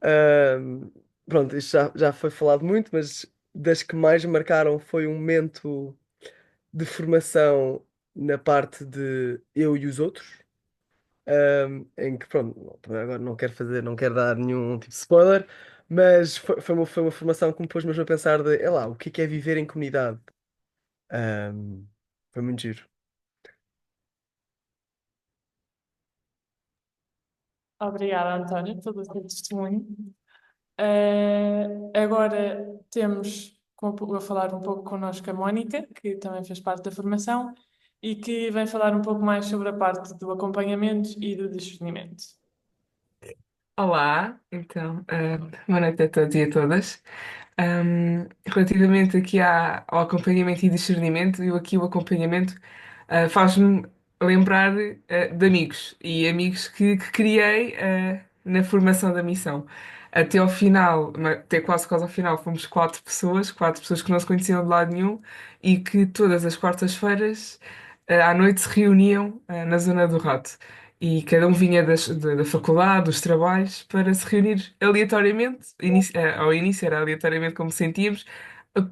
Ahm, Pronto, isto já foi falado muito, mas das que mais me marcaram foi um momento de formação na parte de eu e os outros. Em que, pronto, agora não quero dar nenhum tipo de spoiler, mas foi uma formação que me pôs mesmo a pensar de, é lá, o que é viver em comunidade? Ahm, Foi muito giro. Obrigada, António, pelo teu testemunho. Agora temos a falar um pouco connosco a Mónica, que também fez parte da formação e que vem falar um pouco mais sobre a parte do acompanhamento e do discernimento. Olá, então, boa noite a todos e a todas. Relativamente aqui ao acompanhamento e discernimento, eu aqui o acompanhamento faz-me lembrar de amigos e amigos que criei na formação da missão. Até ao final, até quase ao final, fomos quatro pessoas que não se conheciam de lado nenhum e que todas as quartas-feiras à noite se reuniam na Zona do Rato e cada um vinha da faculdade, dos trabalhos, para se reunir aleatoriamente. Ao início era aleatoriamente como sentíamos,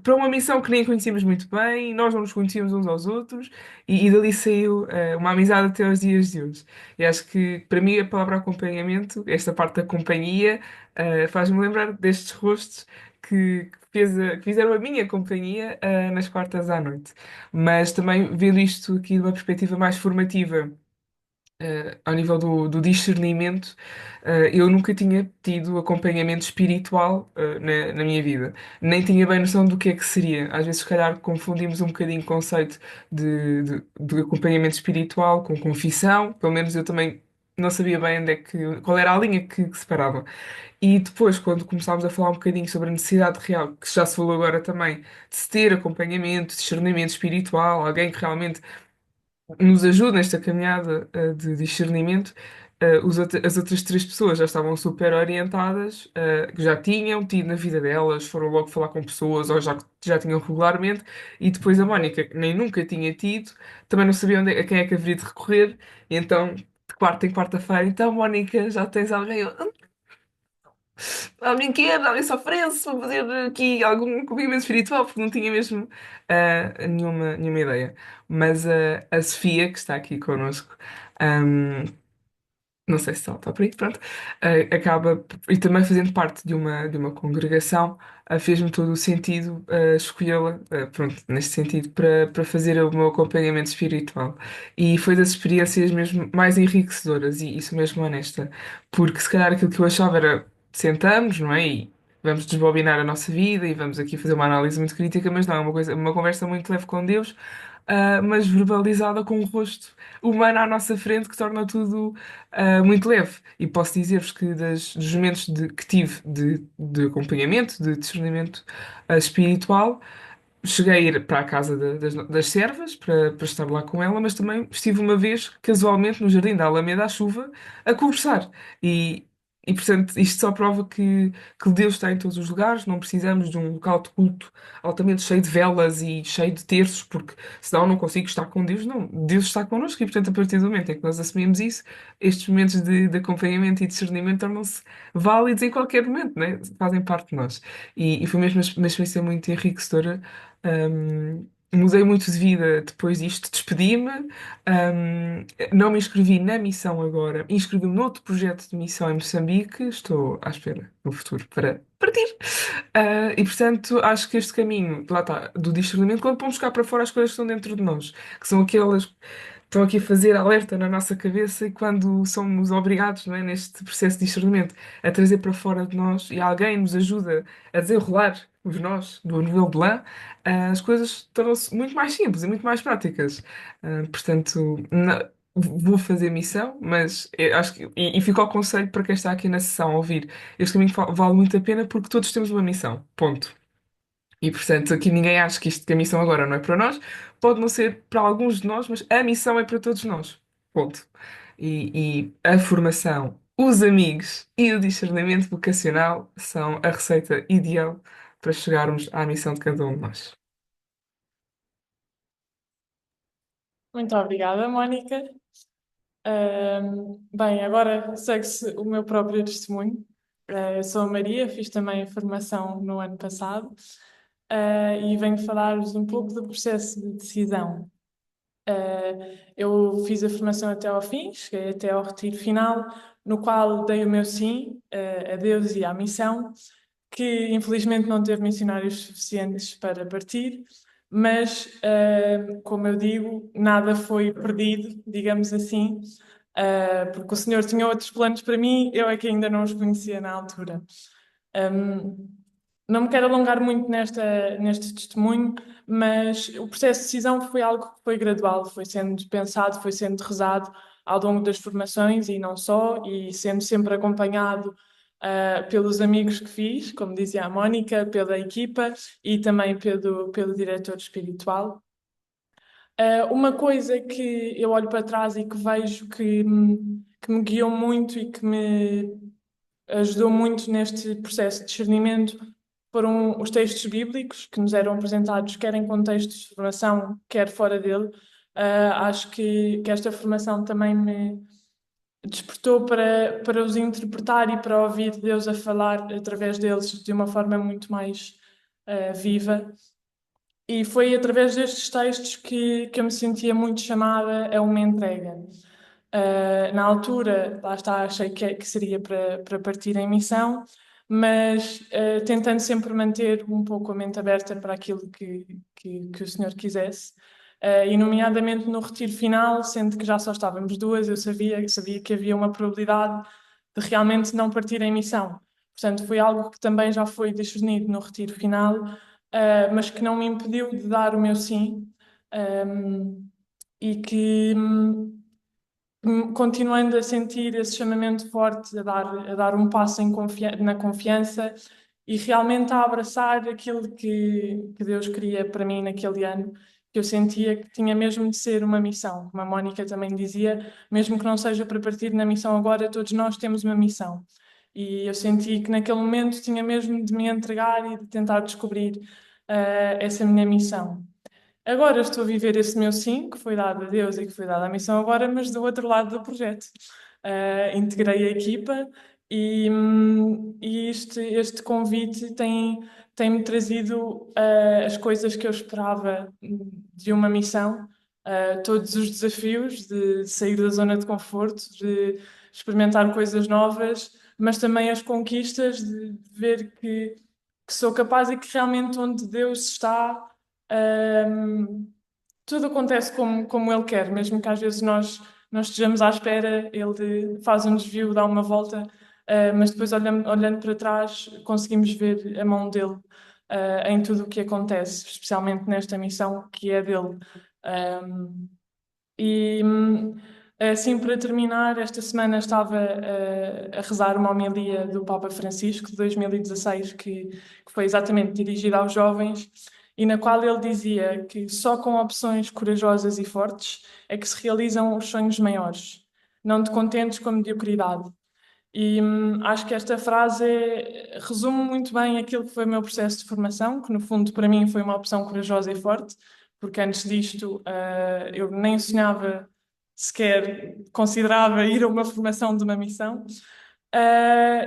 para uma missão que nem conhecíamos muito bem, nós não nos conhecíamos uns aos outros, e dali saiu uma amizade até aos dias de hoje. E acho que, para mim, a palavra acompanhamento, esta parte da companhia, faz-me lembrar destes rostos que fizeram a minha companhia nas quartas à noite. Mas também vendo isto aqui de uma perspectiva mais formativa ao nível do discernimento, eu nunca tinha tido acompanhamento espiritual, na minha vida. Nem tinha bem noção do que é que seria. Às vezes, se calhar, confundimos um bocadinho o conceito de acompanhamento espiritual com confissão. Pelo menos eu também não sabia bem qual era a linha que separava. E depois, quando começámos a falar um bocadinho sobre a necessidade real, que já se falou agora também, de se ter acompanhamento, discernimento espiritual, alguém que realmente nos ajuda nesta caminhada de discernimento. As outras três pessoas já estavam super orientadas, que já tinham tido na vida delas, foram logo falar com pessoas ou já tinham regularmente, e depois a Mónica, que nem nunca tinha tido, também não sabia a quem é que haveria de recorrer, e então, de quarta em quarta-feira, então, Mónica, já tens alguém? Eu, alguém quer, alguém se oferece para fazer aqui algum acompanhamento espiritual, porque não tinha mesmo nenhuma ideia. Mas a Sofia, que está aqui connosco, ahm, não sei se ela está por aí, pronto, acaba, e também fazendo parte de uma congregação, fez-me todo o sentido escolhê-la, pronto, neste sentido, para fazer o meu acompanhamento espiritual. E foi das experiências mesmo mais enriquecedoras, e isso mesmo honesta, porque se calhar aquilo que eu achava era, sentamos, não é? E vamos desbobinar a nossa vida e vamos aqui fazer uma análise muito crítica, mas não, é uma conversa muito leve com Deus, mas verbalizada com um rosto humano à nossa frente que torna tudo muito leve. E posso dizer-vos que dos momentos que tive de acompanhamento, de discernimento espiritual, cheguei a ir para a casa das servas para estar lá com ela, mas também estive uma vez, casualmente, no jardim da Alameda à chuva, a conversar. E, portanto, isto só prova que Deus está em todos os lugares, não precisamos de um local de culto altamente cheio de velas e cheio de terços, porque senão não consigo estar com Deus. Não, Deus está connosco e, portanto, a partir do momento em que nós assumimos isso, estes momentos de acompanhamento e discernimento tornam-se válidos em qualquer momento, né? Fazem parte de nós. E foi mesmo uma experiência muito enriquecedora. Mudei muito de vida depois disto, despedi-me, não me inscrevi na missão agora, inscrevi-me noutro projeto de missão em Moçambique, estou à espera no futuro para partir. E portanto, acho que este caminho, lá está, do discernimento, quando vamos buscar para fora as coisas que estão dentro de nós, que são aquelas que estão aqui a fazer alerta na nossa cabeça e quando somos obrigados, não é, neste processo de discernimento, a trazer para fora de nós e alguém nos ajuda a desenrolar os nós do nível de lã, as coisas tornam-se muito mais simples e muito mais práticas. Portanto, vou fazer missão, mas eu acho que, e fico ao conselho para quem está aqui na sessão a ouvir. Este caminho vale muito a pena porque todos temos uma missão. Ponto. E portanto, aqui ninguém acha que a missão agora não é para nós. Pode não ser para alguns de nós, mas a missão é para todos nós. Ponto. E a formação, os amigos e o discernimento vocacional são a receita ideal para chegarmos à missão de cada um de nós. Muito obrigada, Mónica. Bem, agora segue-se o meu próprio testemunho. Eu sou a Maria, fiz também a formação no ano passado, e venho falar-vos um pouco do processo de decisão. Eu fiz a formação até ao fim, cheguei até ao retiro final, no qual dei o meu sim, a Deus e à missão, que infelizmente não teve missionários suficientes para partir, mas, como eu digo, nada foi perdido, digamos assim, porque o Senhor tinha outros planos para mim, eu é que ainda não os conhecia na altura. Não me quero alongar muito neste testemunho, mas o processo de decisão foi algo que foi gradual, foi sendo pensado, foi sendo rezado ao longo das formações e não só, e sendo sempre acompanhado pelos amigos que fiz, como dizia a Mónica, pela equipa e também pelo diretor espiritual. Uma coisa que eu olho para trás e que vejo que me guiou muito e que me ajudou muito neste processo de discernimento foram os textos bíblicos que nos eram apresentados, quer em contextos de formação, quer fora dele. Acho que esta formação também me despertou para os interpretar e para ouvir Deus a falar através deles de uma forma muito mais viva. E foi através destes textos que eu me sentia muito chamada a uma entrega. Na altura, lá está, achei que seria para partir em missão, mas tentando sempre manter um pouco a mente aberta para aquilo que o Senhor quisesse. E nomeadamente no retiro final, sendo que já só estávamos duas, eu sabia que havia uma probabilidade de realmente não partir em missão. Portanto, foi algo que também já foi discernido no retiro final, mas que não me impediu de dar o meu sim, e que, continuando a sentir esse chamamento forte, a dar um passo na confiança e realmente a abraçar aquilo que Deus queria para mim naquele ano, que eu sentia que tinha mesmo de ser uma missão. Como a Mónica também dizia, mesmo que não seja para partir na missão agora, todos nós temos uma missão. E eu senti que naquele momento tinha mesmo de me entregar e de tentar descobrir essa minha missão. Agora estou a viver esse meu sim, que foi dado a Deus e que foi dado à missão agora, mas do outro lado do projeto. Integrei a equipa e este convite tem-me trazido as coisas que eu esperava de uma missão, todos os desafios de sair da zona de conforto, de experimentar coisas novas, mas também as conquistas de ver que sou capaz e que realmente onde Deus está. Tudo acontece como Ele quer, mesmo que às vezes nós não estejamos à espera, Ele faz um desvio, dá uma volta, mas depois olhando para trás conseguimos ver a mão dele em tudo o que acontece, especialmente nesta missão que é dele. Um, assim, para terminar, esta semana estava a rezar uma homilia do Papa Francisco de 2016, que foi exatamente dirigida aos jovens, e na qual ele dizia que só com opções corajosas e fortes é que se realizam os sonhos maiores, não te contentes com a mediocridade. E acho que esta frase resume muito bem aquilo que foi o meu processo de formação, que no fundo para mim foi uma opção corajosa e forte, porque antes disto eu nem sonhava sequer, considerava ir a uma formação de uma missão,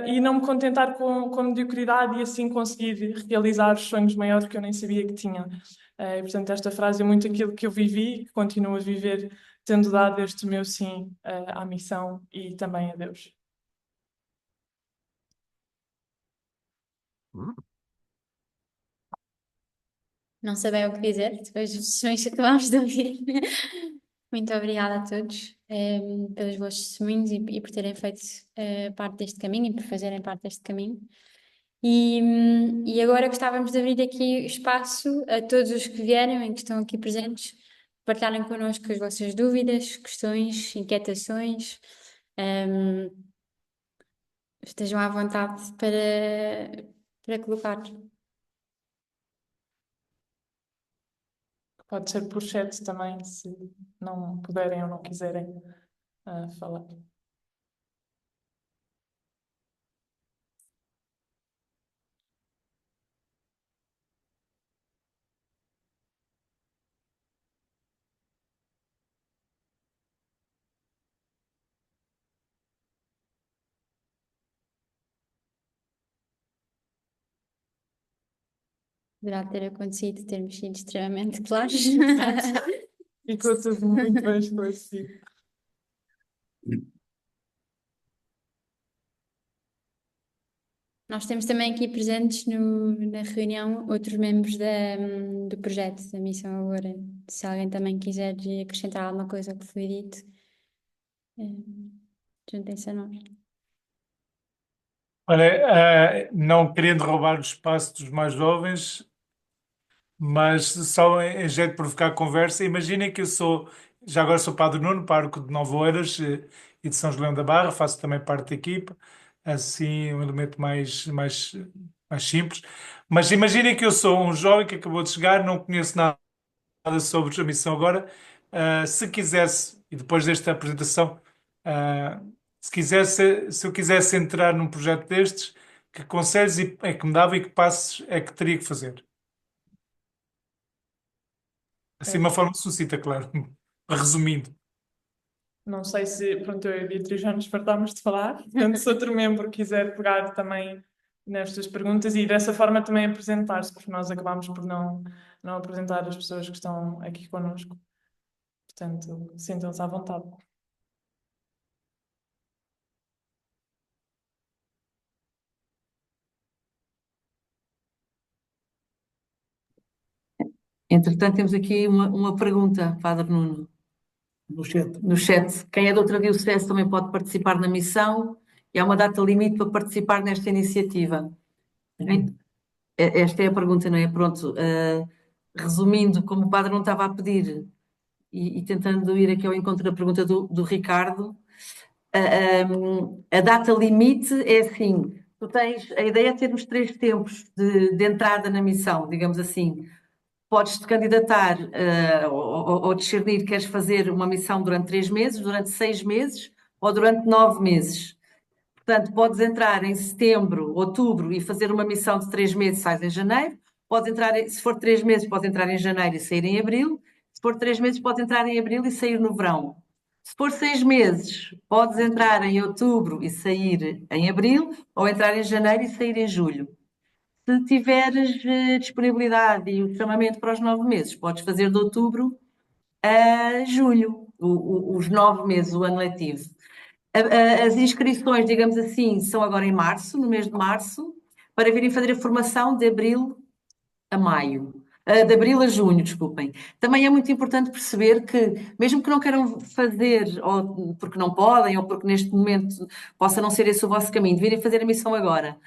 e não me contentar com a mediocridade e assim conseguir realizar os sonhos maiores que eu nem sabia que tinha. E, portanto, esta frase é muito aquilo que eu vivi, que continuo a viver, tendo dado este meu sim à missão e também a Deus. Não sei bem o que dizer depois dos testemunhos que acabámos de ouvir. Muito obrigada a todos pelos vossos testemunhos e por terem feito parte deste caminho e por fazerem parte deste caminho. E agora gostávamos de abrir aqui espaço a todos os que vieram e que estão aqui presentes, partilharem connosco as vossas dúvidas, questões, inquietações. Estejam à vontade para colocar. Pode ser por chat também, se não puderem ou não quiserem falar. Deverá ter acontecido, termos sido extremamente claros. Ficou tudo muito bem esclarecido. Nós temos também aqui presentes na reunião outros membros do projeto da Missão Agora. Se alguém também quiser acrescentar alguma coisa ao que foi dito, juntem-se a nós. Olha, não querendo roubar o espaço dos mais jovens, mas só em jeito de provocar conversa, imaginem que já agora sou Padre Nuno, pároco de Nova Oeiras e de São João da Barra, faço também parte da equipa, assim um elemento mais simples. Mas imaginem que eu sou um jovem que acabou de chegar, não conheço nada sobre a missão agora. Se quisesse, e depois desta apresentação, ah, se eu quisesse entrar num projeto destes, que conselhos é que me dava e que passos é que teria que fazer? Assim, de uma forma sucinta, claro. Resumindo. Não sei se, pronto, eu e a Beatriz já nos fartámos de falar, portanto, se outro membro quiser pegar também nestas perguntas e dessa forma também apresentar-se, porque nós acabámos por não apresentar as pessoas que estão aqui connosco. Portanto, sintam-se à vontade. Entretanto, temos aqui uma pergunta, Padre Nuno, no chat. Quem é de outra diocese também pode participar na missão e há uma data limite para participar nesta iniciativa. Esta é a pergunta, não é? Pronto, resumindo, como o Padre não estava a pedir e tentando ir aqui ao encontro da pergunta do Ricardo, a data limite é assim, a ideia é termos 3 tempos de entrada na missão, digamos assim. Podes te candidatar ou discernir, queres fazer uma missão durante 3 meses, durante 6 meses ou durante 9 meses. Portanto, podes entrar em setembro, outubro e fazer uma missão de 3 meses, sais em janeiro. Podes entrar, se for 3 meses, podes entrar em janeiro e sair em abril. Se for 3 meses, podes entrar em abril e sair no verão. Se for 6 meses, podes entrar em outubro e sair em abril, ou entrar em janeiro e sair em julho. Se tiveres disponibilidade e o chamamento para os 9 meses, podes fazer de outubro a julho, os 9 meses, o ano letivo. As inscrições, digamos assim, são agora em março, no mês de março, para virem fazer a formação de abril a maio. De abril a junho, desculpem. Também é muito importante perceber que, mesmo que não queiram fazer, ou porque não podem, ou porque neste momento possa não ser esse o vosso caminho, de virem fazer a missão agora,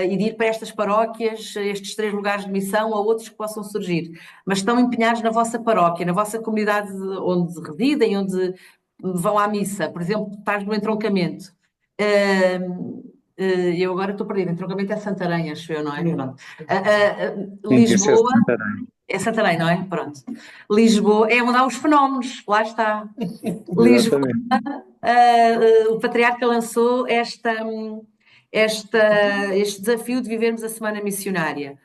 e de ir para estas paróquias, estes 3 lugares de missão, ou outros que possam surgir, mas estão empenhados na vossa paróquia, na vossa comunidade onde residem, onde vão à missa. Por exemplo, estás no entroncamento. Eu agora estou perdida. Entroncamento é Santarém, acho eu, não é? Pronto. Lisboa é Santarém, não é? Pronto. Lisboa é onde há os fenómenos, lá está. Lisboa, o Patriarca lançou este desafio de vivermos a Semana Missionária.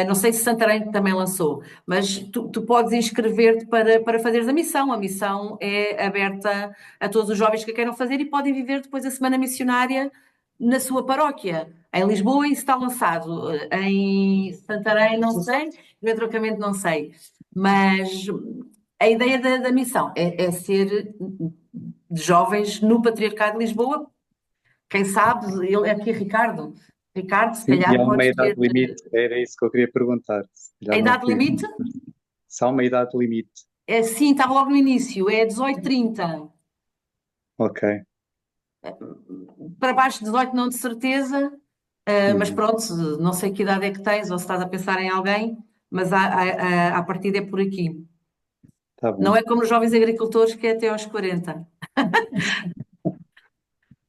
Não sei se Santarém também lançou, mas tu podes inscrever-te para fazeres a missão. A missão é aberta a todos os jovens que a queiram fazer e podem viver depois a Semana Missionária na sua paróquia. Em Lisboa isso está lançado. Em Santarém não sei, no entroncamento não sei. Mas a ideia da missão é ser de jovens no Patriarcado de Lisboa. Quem sabe, ele é aqui Ricardo. Ricardo, se Sim, e calhar há uma podes idade ter. limite, era isso que eu queria perguntar. Se A calhar não idade fui. limite? Se há uma idade limite. Sim, estava logo no início, é 18-30. Ok. Para baixo de 18 não de certeza, mas pronto, não sei que idade é que tens, ou se estás a pensar em alguém, mas a partida é por aqui. Tá bom. Não é como os jovens agricultores que é até aos 40.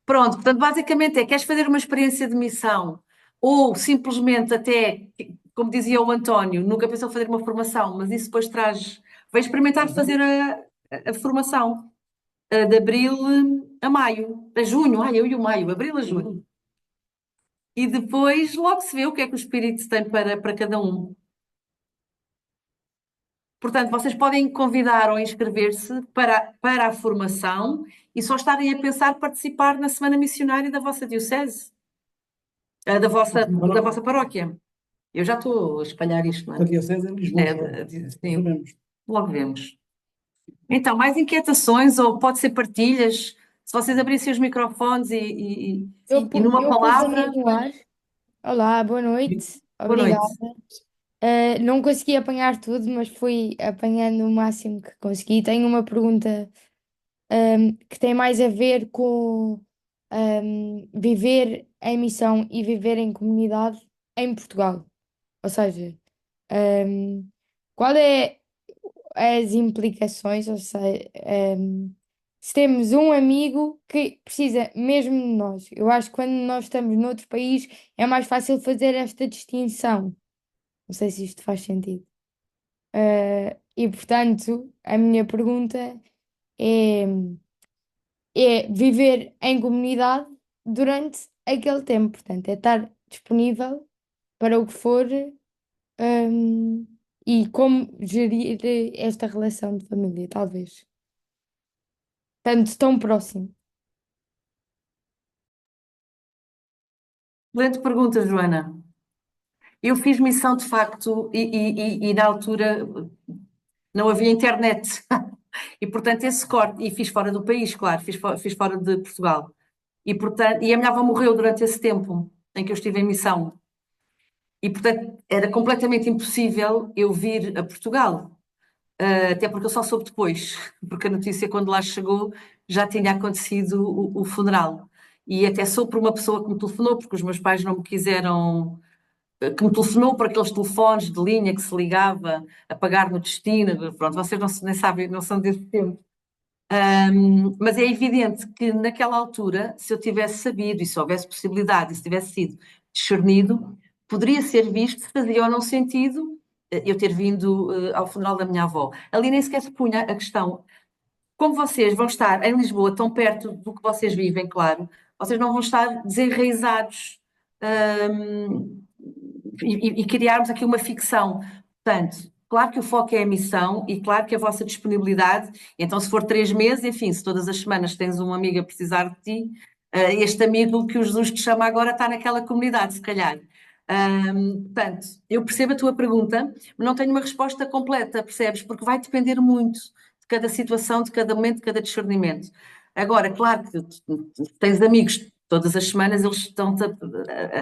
Pronto, portanto, basicamente queres fazer uma experiência de missão ou simplesmente até, como dizia o António, nunca pensou fazer uma formação, mas isso depois vai experimentar fazer a formação de abril a maio, a junho, eu e o maio, abril a junho. E depois logo se vê o que é que o Espírito tem para cada um. Portanto, vocês podem convidar ou inscrever-se para a formação e só estarem a pensar participar na Semana Missionária da vossa diocese, da vossa paróquia. Eu já estou a espalhar isto, não é? A diocese é Lisboa. Sim, logo vemos. Então, mais inquietações ou pode ser partilhas? Se vocês abrissem os microfones e numa Eu palavra. pus-me no ar. Olá, boa noite. Boa noite. Obrigada. Não consegui apanhar tudo, mas fui apanhando o máximo que consegui. Tenho uma pergunta que tem mais a ver com viver em missão e viver em comunidade em Portugal. Ou seja, qual é as implicações, ou seja, se temos um amigo que precisa mesmo de nós. Eu acho que quando nós estamos noutro país é mais fácil fazer esta distinção. Não sei se isto faz sentido. E portanto, a minha pergunta é, é viver em comunidade durante aquele tempo. Portanto, é estar disponível para o que for, e como gerir esta relação de família, talvez. Tanto tão próximo. Excelente pergunta, Joana. Eu fiz missão de facto e na altura não havia internet. E portanto esse corte, e fiz fora do país, claro, fiz fora de Portugal. E portanto, a minha avó morreu durante esse tempo em que eu estive em missão. E, portanto, era completamente impossível eu vir a Portugal. Até porque eu só soube depois, porque a notícia, quando lá chegou, já tinha acontecido o funeral. E até soube por uma pessoa que me telefonou, porque os meus pais não me quiseram, que me telefonou por aqueles telefones de linha que se ligava a pagar no destino. Pronto, vocês não, nem sabem, não são desse tempo. Mas é evidente que naquela altura, se eu tivesse sabido e se houvesse possibilidade, e se tivesse sido discernido, poderia ser visto se fazia ou não sentido eu ter vindo ao funeral da minha avó. Ali nem sequer se punha a questão. Como vocês vão estar em Lisboa, tão perto do que vocês vivem, claro, vocês não vão estar desenraizados, hum, e criarmos aqui uma ficção. Portanto, claro que o foco é a missão e claro que a vossa disponibilidade, então se for 3 meses, enfim, se todas as semanas tens um amigo a precisar de ti, este amigo que o Jesus te chama agora está naquela comunidade, se calhar. Portanto, eu percebo a tua pergunta, mas não tenho uma resposta completa, percebes? Porque vai depender muito de cada situação, de cada momento, de cada discernimento. Agora, claro que tens amigos todas as semanas, eles estão-te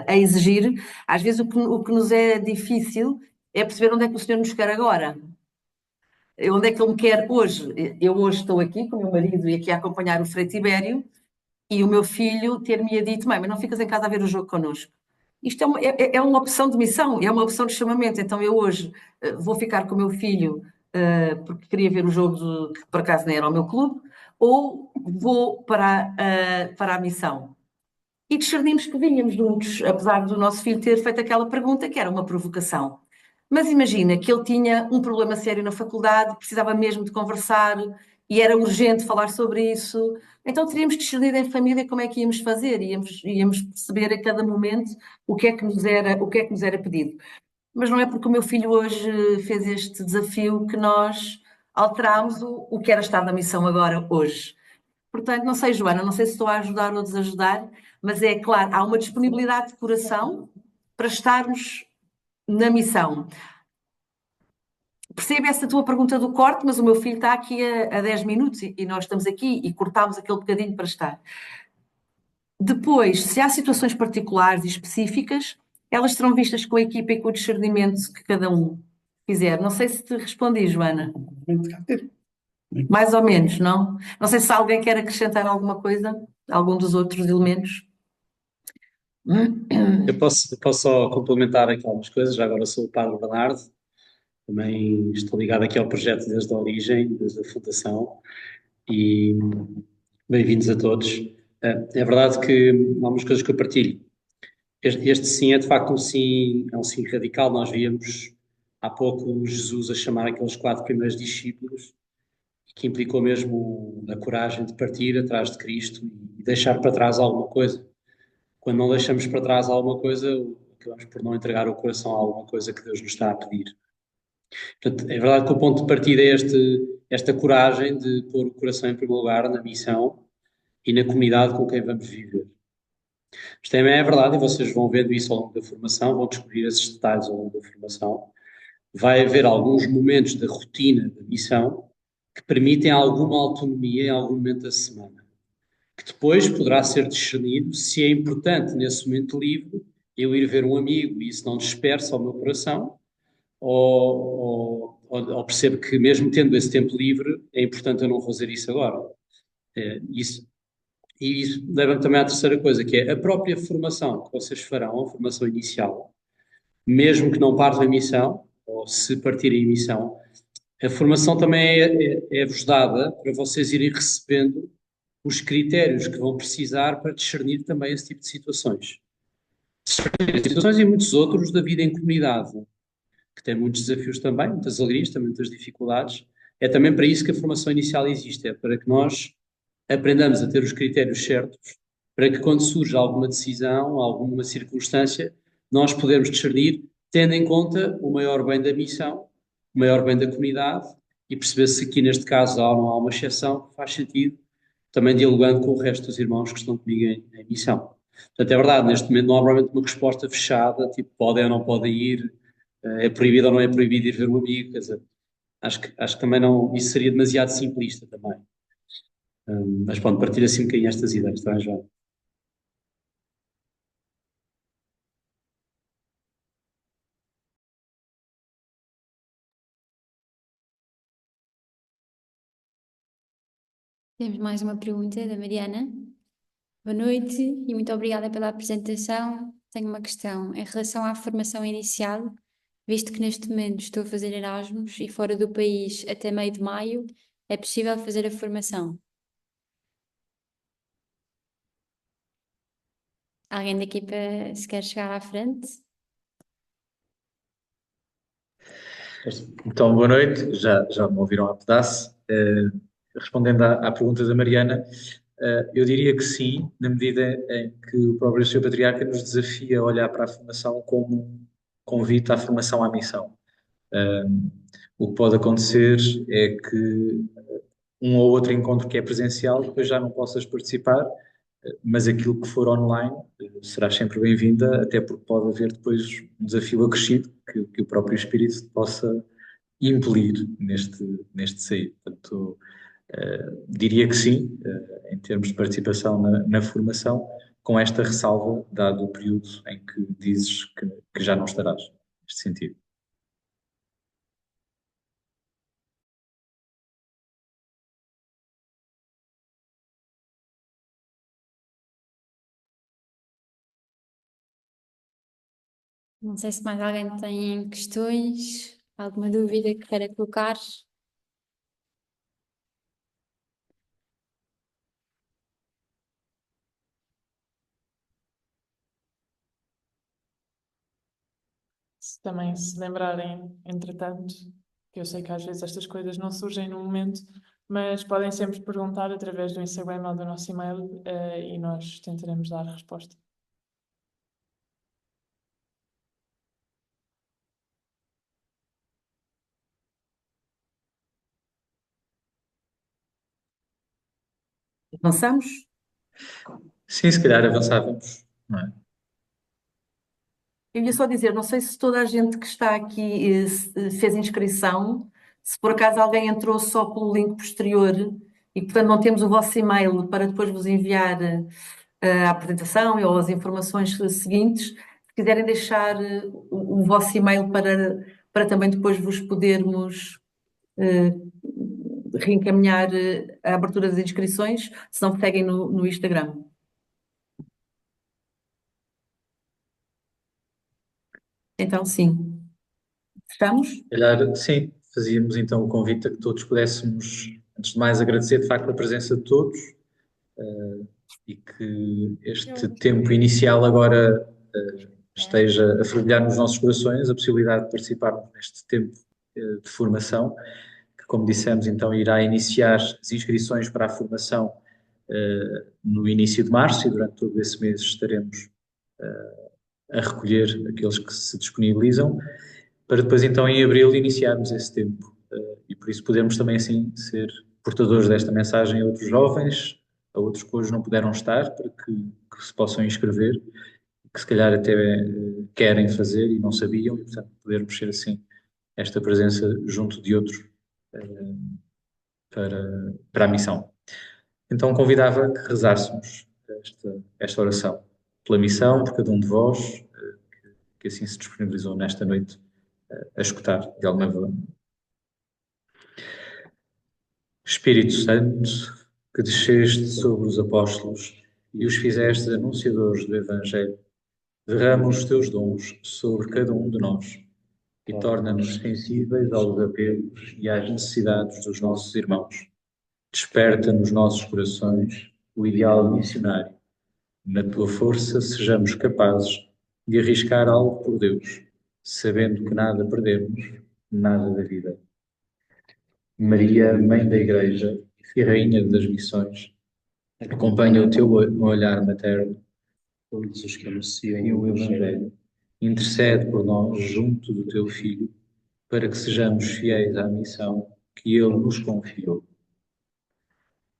a exigir. Às vezes o que nos é difícil é perceber onde é que o Senhor nos quer agora. Onde é que Ele me quer hoje? Eu hoje estou aqui com o meu marido e aqui a acompanhar o Frei Tibério e o meu filho ter-me dito: mãe, mas não ficas em casa a ver o jogo connosco. Isto é uma opção de missão, é uma opção de chamamento. Então eu hoje vou ficar com o meu filho porque queria ver o jogo que por acaso nem era o meu clube, ou vou para a missão. E discernimos que vinhamos juntos, apesar do nosso filho ter feito aquela pergunta, que era uma provocação. Mas imagina que ele tinha um problema sério na faculdade, precisava mesmo de conversar e era urgente falar sobre isso. Então teríamos que discernir em família como é que íamos fazer, íamos perceber a cada momento o que é que nos era pedido. Mas não é porque o meu filho hoje fez este desafio que nós alterámos o que era estar na missão agora, hoje. Portanto, não sei, Joana, não sei se estou a ajudar ou a desajudar, mas é claro, há uma disponibilidade de coração para estarmos na missão. Percebo essa tua pergunta do corte, mas o meu filho está aqui a 10 minutos e nós estamos aqui e cortámos aquele bocadinho para estar. Depois, se há situações particulares e específicas, elas serão vistas com a equipa e com o discernimento que cada um fizer. Não sei se te respondi, Joana. Mais ou menos, não? Não sei se alguém quer acrescentar alguma coisa, algum dos outros elementos. Eu posso só complementar aqui algumas coisas. Já agora sou o Padre Bernardo, também estou ligado aqui ao projeto desde a origem, desde a fundação, e bem-vindos a todos. É verdade que há algumas coisas que eu partilho. Este sim é de facto um sim, é um sim radical. Nós víamos há pouco Jesus a chamar aqueles 4 primeiros discípulos, que implicou mesmo a coragem de partir atrás de Cristo e deixar para trás alguma coisa. Quando não deixamos para trás alguma coisa, acabamos por não entregar o coração a alguma coisa que Deus nos está a pedir. Portanto, é verdade que o ponto de partida é esta coragem de pôr o coração em primeiro lugar na missão e na comunidade com quem vamos viver. Isto também é verdade, e vocês vão vendo isso ao longo da formação, vão descobrir esses detalhes ao longo da formação. Vai haver alguns momentos da rotina da missão que permitem alguma autonomia em algum momento da semana, que depois poderá ser discernido se é importante, nesse momento livre, eu ir ver um amigo e isso não dispersa o meu coração, ou percebo que mesmo tendo esse tempo livre, é importante eu não fazer isso agora. E isso leva-me também à terceira coisa, que é a própria formação que vocês farão, a formação inicial, mesmo que não partam em missão, ou se partirem em missão, a formação também é-vos dada para vocês irem recebendo os critérios que vão precisar para discernir também esse tipo de situações. Situações e muitos outros da vida em comunidade, que tem muitos desafios também, muitas alegrias, também muitas dificuldades. É também para isso que a formação inicial existe, é para que nós aprendamos a ter os critérios certos, para que quando surja alguma decisão, alguma circunstância, nós podermos discernir, tendo em conta o maior bem da missão, o maior bem da comunidade, e perceber se aqui neste caso há ou não há uma exceção que faz sentido, também dialogando com o resto dos irmãos que estão comigo em missão. Portanto, é verdade, neste momento não há provavelmente uma resposta fechada, tipo, podem ou não podem ir, é proibido ou não é proibido ir ver um amigo, quer dizer, acho que também não, isso seria demasiado simplista também. Mas pronto, partilho assim um bocadinho estas ideias, está bem, João? Temos mais uma pergunta da Mariana. Boa noite e muito obrigada pela apresentação. Tenho uma questão em relação à formação inicial, visto que neste momento estou a fazer Erasmus e fora do país até meio de maio, é possível fazer a formação? Alguém da equipa se quer chegar à frente? Então, boa noite, já me ouviram a pedaço. Respondendo à pergunta da Mariana, eu diria que sim, na medida em que o próprio Sr. Patriarca nos desafia a olhar para a formação como um convite à formação à missão. O que pode acontecer é que um ou outro encontro que é presencial, depois já não possas participar, mas aquilo que for online será sempre bem-vinda, até porque pode haver depois um desafio acrescido que o próprio Espírito te possa impelir neste sair. Portanto, diria que sim, em termos de participação na formação, com esta ressalva, dado o período em que dizes que já não estarás, neste sentido. Não sei se mais alguém tem questões, alguma dúvida que queira colocar. Se também se lembrarem, entretanto, que eu sei que às vezes estas coisas não surgem no momento, mas podem sempre perguntar através do Instagram ou do nosso e-mail, e nós tentaremos dar resposta. Avançamos? Sim, se calhar avançávamos, não é? Eu ia só dizer, não sei se toda a gente que está aqui fez inscrição, se por acaso alguém entrou só pelo link posterior e, portanto, não temos o vosso e-mail para depois vos enviar a apresentação ou as informações seguintes, se quiserem deixar o vosso e-mail para também depois vos podermos reencaminhar a abertura das inscrições, se não seguem no Instagram. Então, sim. Estamos? Se calhar, sim, fazíamos então o convite a que todos pudéssemos, antes de mais, agradecer de facto a presença de todos e que este tempo inicial agora esteja a fervilhar nos nossos corações a possibilidade de participarmos neste tempo de formação, que, como dissemos, então irá iniciar as inscrições para a formação no início de março e durante todo esse mês estaremos a recolher aqueles que se disponibilizam, para depois então em abril iniciarmos esse tempo. E por isso podemos também assim ser portadores desta mensagem a outros jovens, a outros que hoje não puderam estar, para que se possam inscrever, que se calhar até querem fazer e não sabiam, e portanto podermos ser assim esta presença junto de outros para a missão. Então convidava que rezássemos esta oração pela missão, por cada um de vós, que assim se disponibilizou nesta noite a escutar de alguma forma. Espírito Santo, que desceste sobre os apóstolos e os fizeste anunciadores do Evangelho, derrama os teus dons sobre cada um de nós e torna-nos sensíveis aos apelos e às necessidades dos nossos irmãos. Desperta nos nossos corações o ideal missionário. Na tua força sejamos capazes de arriscar algo por Deus, sabendo que nada perdemos, nada da vida. Maria, Mãe da Igreja e Rainha das Missões, acompanha o teu olhar materno, todos os que anunciam o Evangelho. Intercede por nós junto do teu Filho, para que sejamos fiéis à missão que ele nos confiou.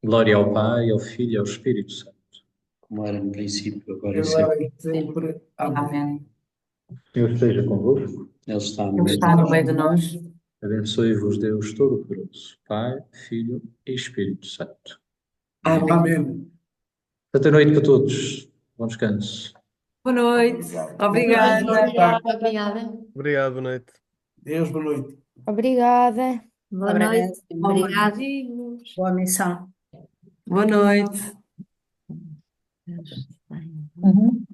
Glória ao Pai, ao Filho e ao Espírito Santo. Como era no princípio, agora e sempre. Amém. O Senhor esteja convosco. Ele está no meio de nós. Abençoe-vos Deus Todo-Poderoso, Pai, Filho e Espírito Santo. Amém. Santa noite para todos. Bom descanso. Boa noite. Obrigada. Obrigada. Obrigado, boa noite. Deus, boa noite. Obrigada. Boa noite. Obrigada. Boa missão. Boa noite. Uhum.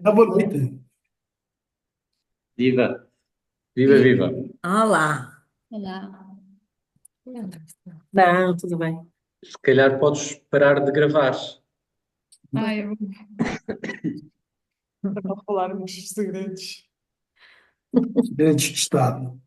Boa noite. Viva! Viva, viva! Olá. Olá. Não, tudo bem. Se calhar podes parar de gravar. Ai, eu... Para não falarmos segredos. Segredos de Estado.